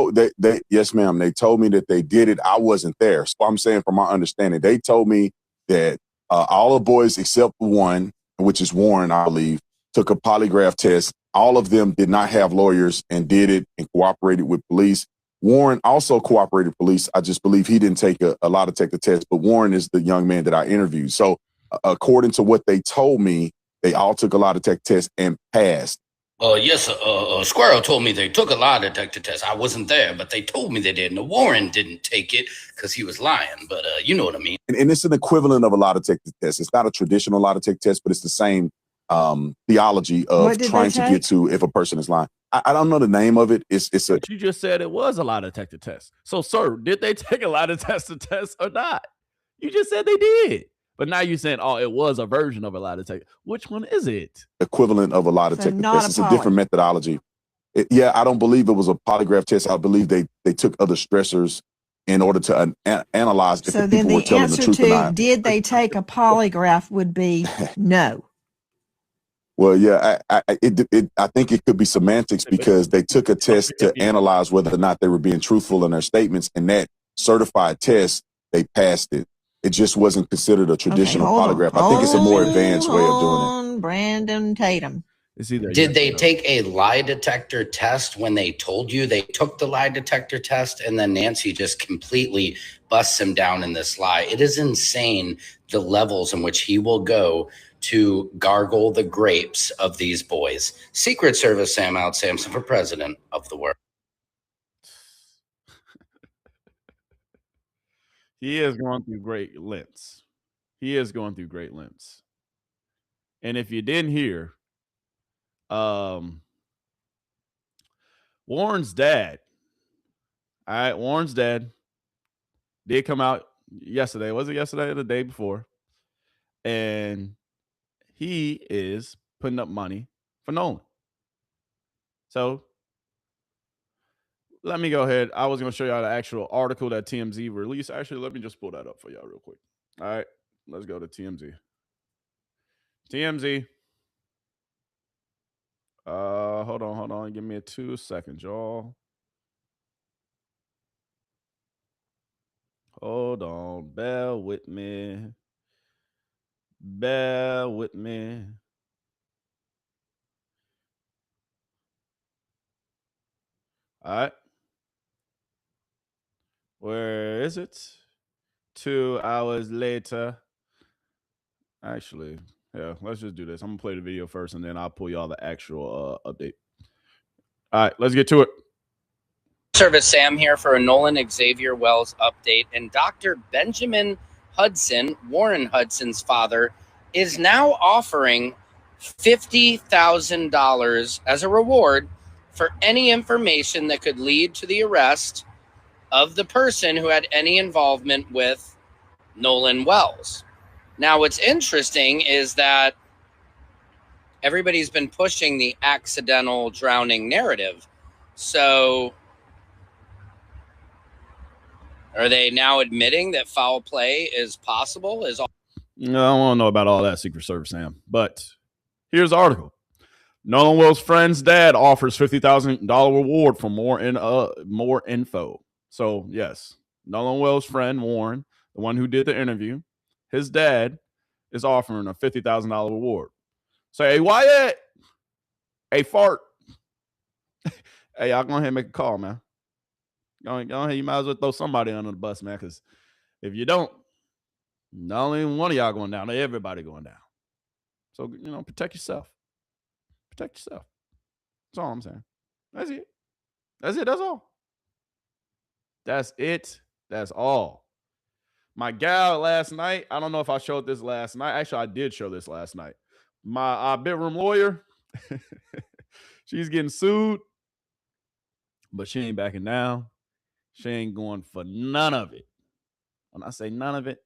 Yes, ma'am. They told me that they did it. I wasn't there. So I'm saying from my understanding, they told me that all the boys except one, which is Warren, I believe, took a polygraph test. All of them did not have lawyers and did it and cooperated with police. Warren also cooperated with police. I just believe he didn't take a lie detector test, but Warren is the young man that I interviewed. So according to what they told me, they all took a lie detector test and passed. Yes, Squirrel told me they took a lie detector test. I wasn't there, but they told me they did. And Warren didn't take it because he was lying, but you know what I mean. And it's an equivalent of a lie detector test. It's not a traditional lie detector test, but it's the same theology of trying to get to if a person is lying. I don't know the name of it. But you just said it was a lie detector test. So, sir, did they take a lie detector test or not? You just said they did. But now you're saying, oh, it was a version of a lie detector. Which one is it? Equivalent of a lie detector test. It's a different methodology. I don't believe it was a polygraph test. I believe they took other stressors in order to analyze if the people were telling the truth or not. Did they take a polygraph would be no. Well, yeah, I think it could be semantics because they took a test to analyze whether or not they were being truthful in their statements, and that certified test, they passed it. It just wasn't considered a traditional polygraph. I think it's a more advanced way of doing it. Brandon Tatum. Did they take a lie detector test when they told you they took the lie detector test, and then Nancy just completely busts him down in this lie? It is insane the levels in which he will go to gargle the grapes of these boys. Secret Service Sam Out Samson for president of the world. He is going through great lengths. He is going through great lengths. And if you didn't hear, Warren's dad, all right, Warren's dad did come out yesterday. Was it yesterday or the day before? And he is putting up money for Nolan. So let me go ahead. I was going to show y'all the actual article that TMZ released. Actually, let me just pull that up for y'all real quick. All right, let's go to TMZ. TMZ. Hold on. Give me 2 seconds, y'all. Hold on. Bear with me. All right. Where is it? 2 hours later. Actually, yeah, let's just do this. I'm going to play the video first, and then I'll pull y'all the actual update. All right, let's get to it. Service Sam here for a Nolan Xavier Wells update. And Dr. Benjamin Hudson, Warren Hudson's father, is now offering $50,000 as a reward for any information that could lead to the arrest of the person who had any involvement with Nolan Wells. Now, what's interesting is that everybody's been pushing the accidental drowning narrative. So are they now admitting that foul play is possible? No, I don't want to know about all that, Secret Service, Sam. But here's the article. Nolan Wells' friend's dad offers $50,000 reward for more info. So, yes, Nolan Wells' friend, Warren, the one who did the interview, his dad is offering a $50,000 reward. Say, hey, Wyatt, hey, fart. Hey, y'all go ahead and make a call, man. Go ahead, you might as well throw somebody under the bus, man, because if you don't, not only one of y'all going down, everybody going down. So, protect yourself. Protect yourself. That's all I'm saying. That's it. That's all. That's it. That's all. My gal last night, I don't know if I showed this last night. Actually, I did show this last night. My bedroom lawyer, she's getting sued, but she ain't backing down. She ain't going for none of it. When I say none of it,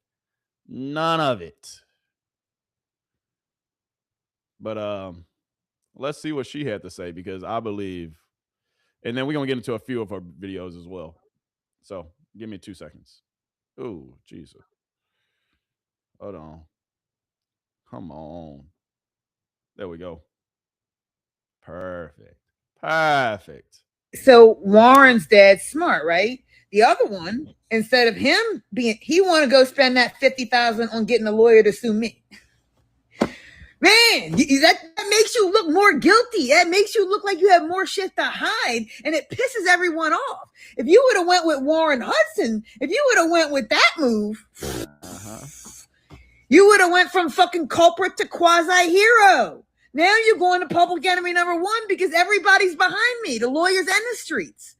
none of it. But let's see what she had to say, because I believe, and then we're going to get into a few of her videos as well. So give me 2 seconds. Oh, Jesus. Hold on. Come on. There we go. Perfect. So Warren's dad's smart, right? The other one, instead of him he want to go spend that $50,000 on getting a lawyer to sue me. Man, that makes you look more guilty. That makes you look like you have more shit to hide, and it pisses everyone off. If you would have went with Warren Hudson, if you would have went with that move, you would have went from fucking culprit to quasi-hero. Now you're going to public enemy number one because everybody's behind me, the lawyers and the streets.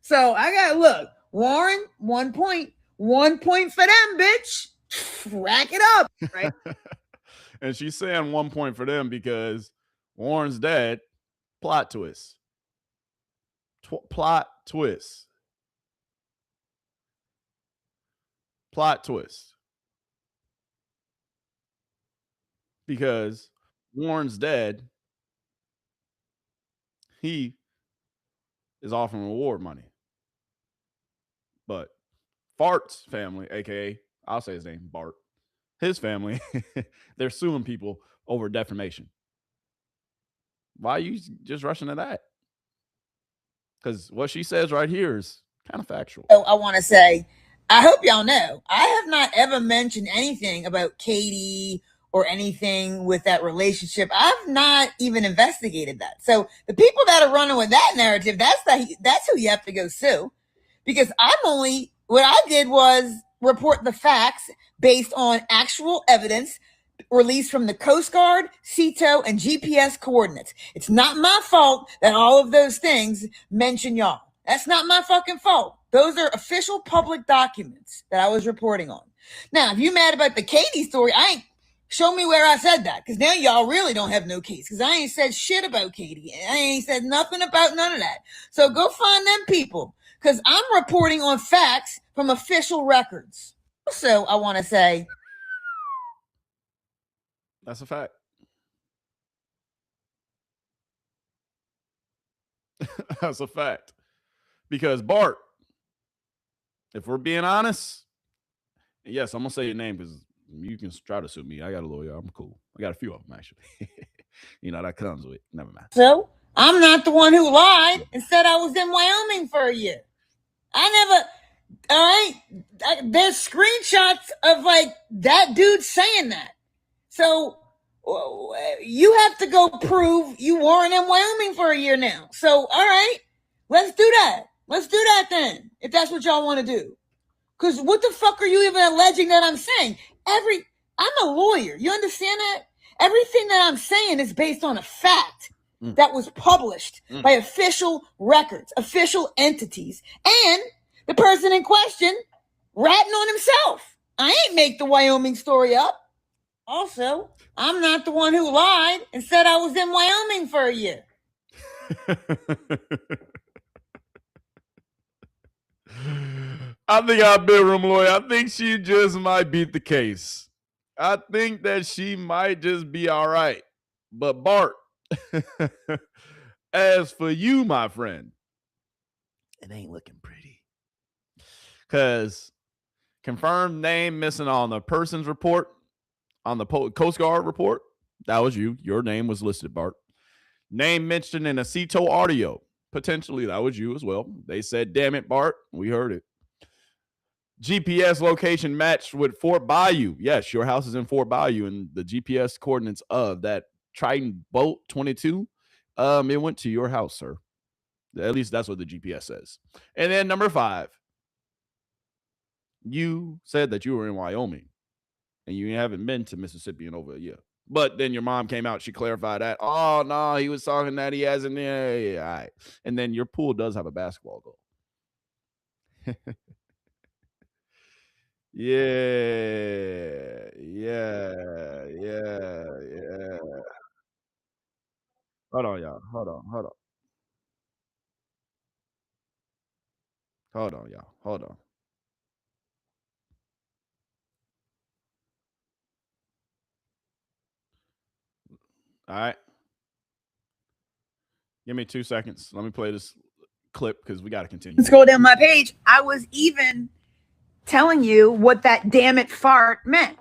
So I got to look. Warren, 1 point. 1 point for them, bitch. Rack it up, right? And she's saying 1 point for them because Warren's dad, plot twist. Plot twist. Because Warren's dad, he is offering reward money. But Fart's family, aka I'll say his name, Bart, his family, they're suing people over defamation. Why are you just rushing to that? Because what she says right here is kind of factual. So I want to say, I hope y'all know, I have not ever mentioned anything about Katie or anything with that relationship. I've not even investigated that. So the people that are running with that narrative, that's who you have to go sue. Because what I did was report the facts based on actual evidence released from the Coast Guard, CETO, and GPS coordinates. It's not my fault that all of those things mention y'all. That's not my fucking fault. Those are official public documents that I was reporting on. Now, if you mad about the Katie story, show me where I said that, because now y'all really don't have no case, because I ain't said shit about Katie. I ain't said nothing about none of that. So go find them people, because I'm reporting on facts from official records. Also, I want to say, that's a fact. That's a fact. Because Bart, if we're being honest, yes, I'm going to say your name because you can try to sue me. I got a lawyer. I'm cool. I got a few of them, actually. You know, that comes with it. Never mind. So I'm not the one who lied and said I was in Wyoming for a year. All right? There's screenshots of like that dude saying that. So you have to go prove you weren't in Wyoming for a year now. So, all right, let's do that. Let's do that then, if that's what y'all want to do. Because what the fuck are you even alleging that I'm saying? I'm a lawyer. You understand that? Everything that I'm saying is based on a fact that was published by official records, official entities, and the person in question ratting on himself. I ain't make the Wyoming story up. Also, I'm not the one who lied and said I was in Wyoming for a year. I think our bedroom lawyer, I think she just might beat the case. I think that she might just be all right. But Bart, as for you, my friend, it ain't looking pretty. Because confirmed name missing on the person's report, on the Coast Guard report, that was you. Your name was listed, Bart. Name mentioned in a CETO audio. Potentially, that was you as well. They said, damn it, Bart. We heard it. GPS location matched with Fort Bayou. Yes, your house is in Fort Bayou, and the GPS coordinates of that Triton Boat 22, it went to your house, sir. At least that's what the GPS says. And then number 5, you said that you were in Wyoming, and you haven't been to Mississippi in over a year. But then your mom came out, she clarified that. Oh, no, he was talking that he hasn't. Yeah, all right. And then your pool does have a basketball goal. Yeah. Hold on, y'all. Hold on, y'all. Hold on. All right. Give me 2 seconds. Let me play this clip because we got to continue. Scroll down my page. I was even telling you what that damn it fart meant.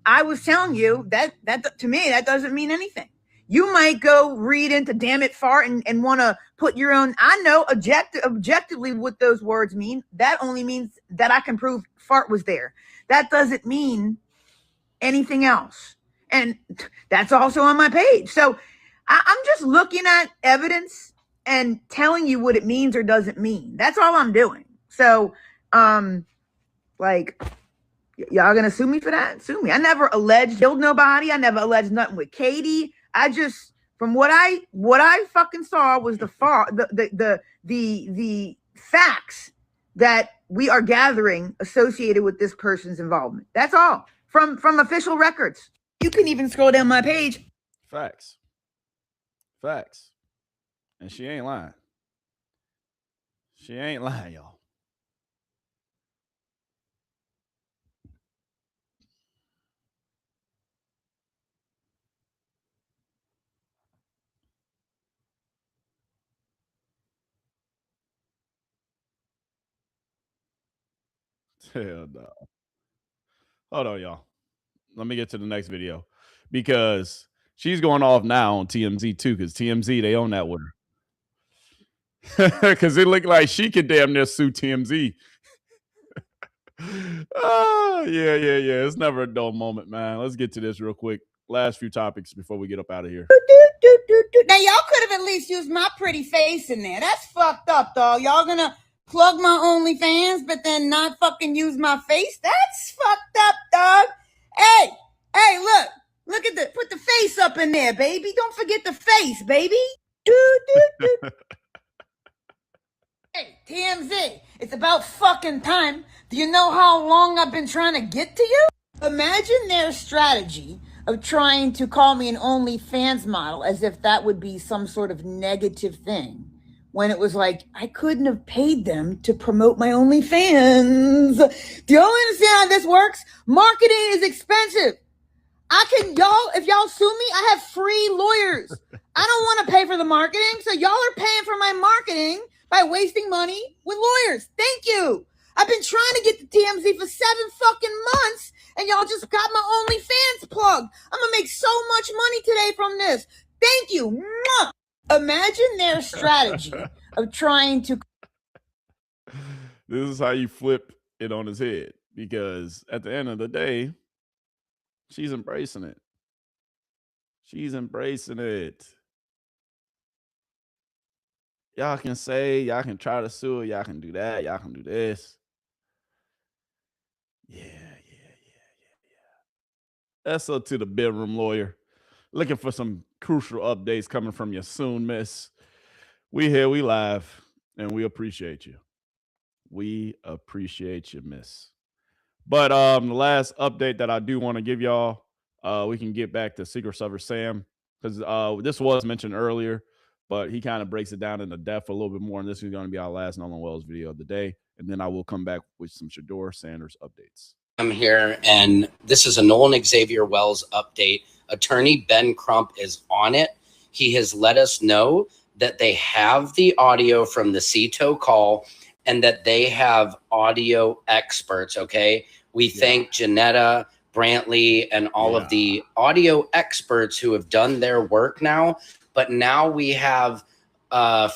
I was telling you that to me, that doesn't mean anything. You might go read into damn it fart and want to put your own. I know objectively what those words mean. That only means that I can prove fart was there. That doesn't mean anything else. And that's also on my page. So I'm just looking at evidence and telling you what it means or doesn't mean. That's all I'm doing. So, like, y'all gonna sue me for that? Sue me. I never killed nobody. I never alleged nothing with Katie. I just, from what I fucking saw was the facts that we are gathering associated with this person's involvement. That's all from official records. You can even scroll down my page. Facts. And she ain't lying. She ain't lying, y'all. Hell no. Hold on, y'all. Let me get to the next video because she's going off now on TMZ too, because TMZ, they own that with her. Because it looked like she could damn near sue TMZ. Yeah. It's never a dull moment, man. Let's get to this real quick. Last few topics before we get up out of here. Now, y'all could have at least used my pretty face in there. That's fucked up, dog. Y'all gonna plug my OnlyFans, but then not fucking use my face? That's fucked up, dog. Hey, look. Look at put the face up in there, baby. Don't forget the face, baby. Hey, TMZ, it's about fucking time. Do you know how long I've been trying to get to you? Imagine their strategy of trying to call me an OnlyFans model as if that would be some sort of negative thing. When it was like, I couldn't have paid them to promote my OnlyFans. Do y'all understand how this works? Marketing is expensive. If y'all sue me, I have free lawyers. I don't want to pay for the marketing, so y'all are paying for my marketing by wasting money with lawyers. Thank you. I've been trying to get to TMZ for 7 fucking months, and y'all just got my OnlyFans plug. I'm gonna make so much money today from this. Thank you. Mwah! Imagine their strategy of trying to. This is how you flip it on his head, because at the end of the day, she's embracing it. She's embracing it. Y'all can say, y'all can try to sue her, y'all can do that, y'all can do this. Yeah. That's up to the bedroom lawyer. Looking for some crucial updates coming from you soon, miss. We here, we live, and we appreciate you. We appreciate you, miss. But the last update that I do want to give y'all, we can get back to Secret Service Sam, because this was mentioned earlier, but he kind of breaks it down into depth a little bit more, and this is going to be our last Nolan Wells video of the day, and then I will come back with some Shador Sanders updates. I'm here, and this is a Nolan Xavier Wells update. Attorney Ben Crump is on it. He has let us know that they have the audio from the CETO call and that they have audio experts, okay? We thank Janetta, Brantley, and all of the audio experts who have done their work now, but now we have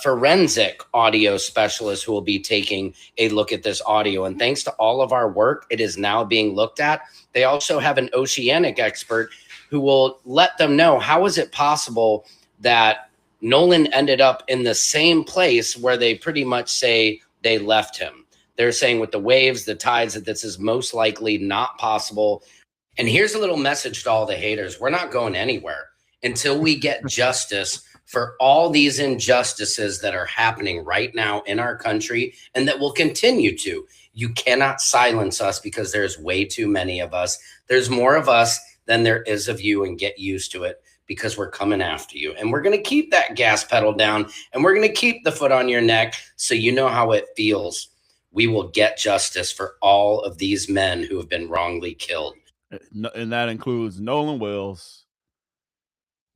forensic audio specialists who will be taking a look at this audio. And thanks to all of our work, it is now being looked at. They also have an oceanic expert who will let them know, how is it possible that Nolan ended up in the same place where they pretty much say they left him. They're saying with the waves, the tides, that this is most likely not possible. And here's a little message to all the haters. We're not going anywhere until we get justice for all these injustices that are happening right now in our country and that will continue to. You cannot silence us because there's way too many of us. There's more of us than there is of you, and get used to it, because we're coming after you. And we're going to keep that gas pedal down, and we're going to keep the foot on your neck so you know how it feels. We will get justice for all of these men who have been wrongly killed. And that includes Nolan Wells,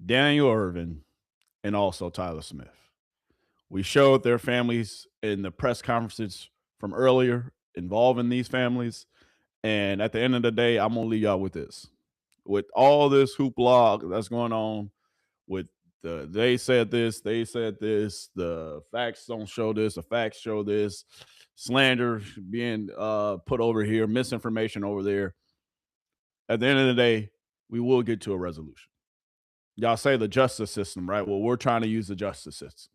Daniel Erving, and also Tyler Smith. We showed their families in the press conferences from earlier involving these families. And at the end of the day, I'm going to leave y'all with this. With all this hoopla that's going on, with they said this, the facts don't show this, the facts show this, slander being put over here, misinformation over there. At the end of the day, we will get to a resolution. Y'all say the justice system, right? Well, we're trying to use the justice system.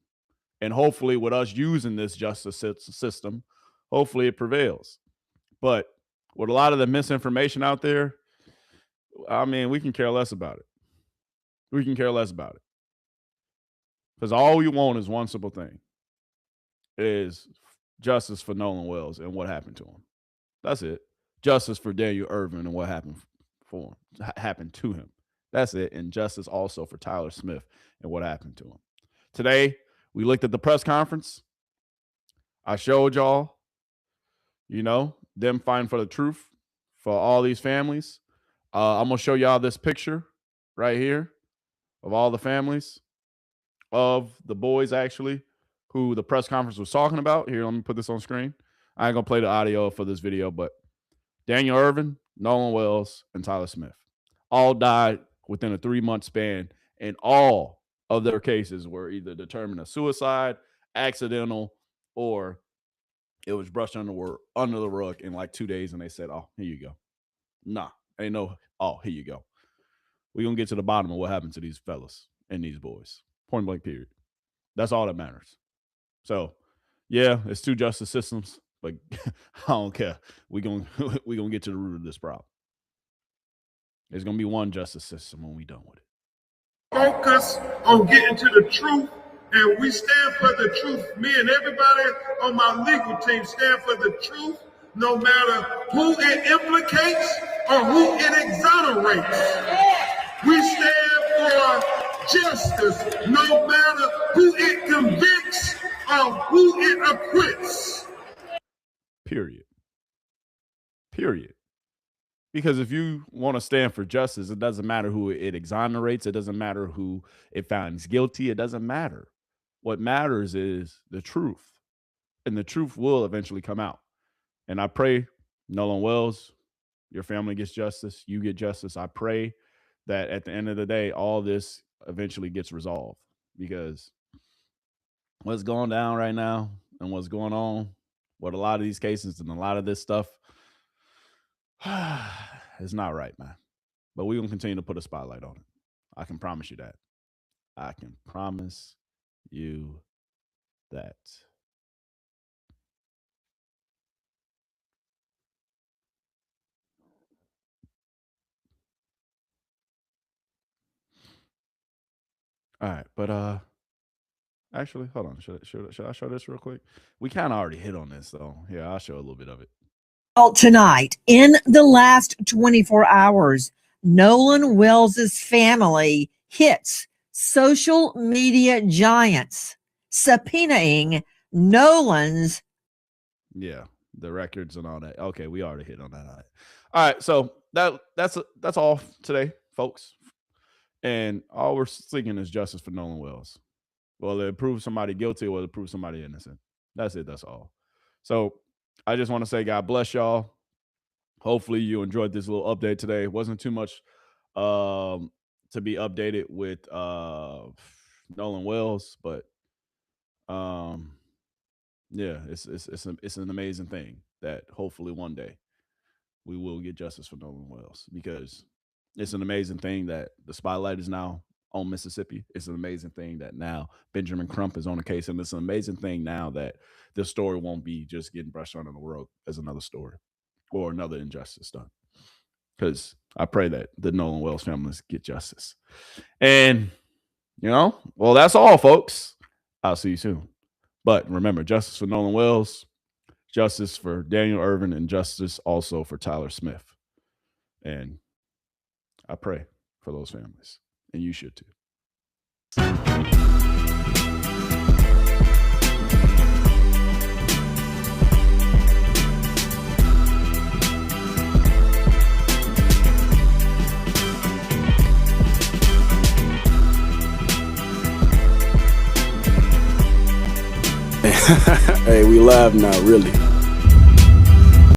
And hopefully with us using this justice system, hopefully it prevails. But with a lot of the misinformation out there, I mean, we can care less about it. We can care less about it. Because all we want is one simple thing, is justice for Nolan Wells and what happened to him. That's it. Justice for Daniel Erving and what happened to him. That's it. And justice also for Tyler Smith and what happened to him. Today, we looked at the press conference. I showed y'all, them fighting for the truth for all these families. I'm going to show y'all this picture right here of all the families of the boys, actually, who the press conference was talking about. Here, let me put this on screen. I ain't going to play the audio for this video, but Daniel Erving, Nolan Wells, and Tyler Smith all died within a 3-month span, and all of their cases were either determined a suicide, accidental, or it was brushed under the rug in like 2 days, and they said, oh, here you go. Nah, ain't no, oh, here you go. We're going to get to the bottom of what happened to these fellas and these boys. Point blank, period. That's all that matters. So, yeah, it's 2 justice systems, but I don't care. We're gonna get to the root of this problem. There's going to be one justice system when we're done with it. Focus on getting to the truth, and we stand for the truth. Me and everybody on my legal team stand for the truth, no matter who it implicates or who it exonerates. We stand for justice, no matter who it convicts or who it acquits. Period. Because if you want to stand for justice, it doesn't matter who it exonerates. It doesn't matter who it finds guilty. It doesn't matter. What matters is the truth. And the truth will eventually come out. And I pray, Nolan Wells, your family gets justice. You get justice. I pray that at the end of the day, all this eventually gets resolved. Because what's going down right now and what's going on with a lot of these cases and a lot of this stuff, it's not right, man. But we're going to continue to put a spotlight on it. I can promise you that. I can promise you that. All right, but actually, hold on. Should I show this real quick? We kind of already hit on this, though. Yeah, I'll show a little bit of it. Tonight, in the last 24 hours, Nolan Wells' family hits social media giants, subpoenaing Nolan's. Yeah, the records and all that. Okay, we already hit on that. All right, so that's all today, folks. And all we're seeking is justice for Nolan Wells. Whether it proves somebody guilty or whether it proves somebody innocent. That's it. That's all. So I just want to say God bless y'all. Hopefully you enjoyed this little update today. It wasn't too much to be updated with Nolan Wells, but yeah, it's an amazing thing that hopefully one day we will get justice for Nolan Wells, because it's an amazing thing that the spotlight is now on Mississippi. It's an amazing thing that now Benjamin Crump is on the case, and it's an amazing thing now that this story won't be just getting brushed under the rug as another story or another injustice done. Because I pray that the Nolan Wells families get justice. And, well, that's all, folks. I'll see you soon. But remember, justice for Nolan Wells, justice for Daniel Erving, and justice also for Tyler Smith. And I pray for those families. And you should too. Hey, we live now, really.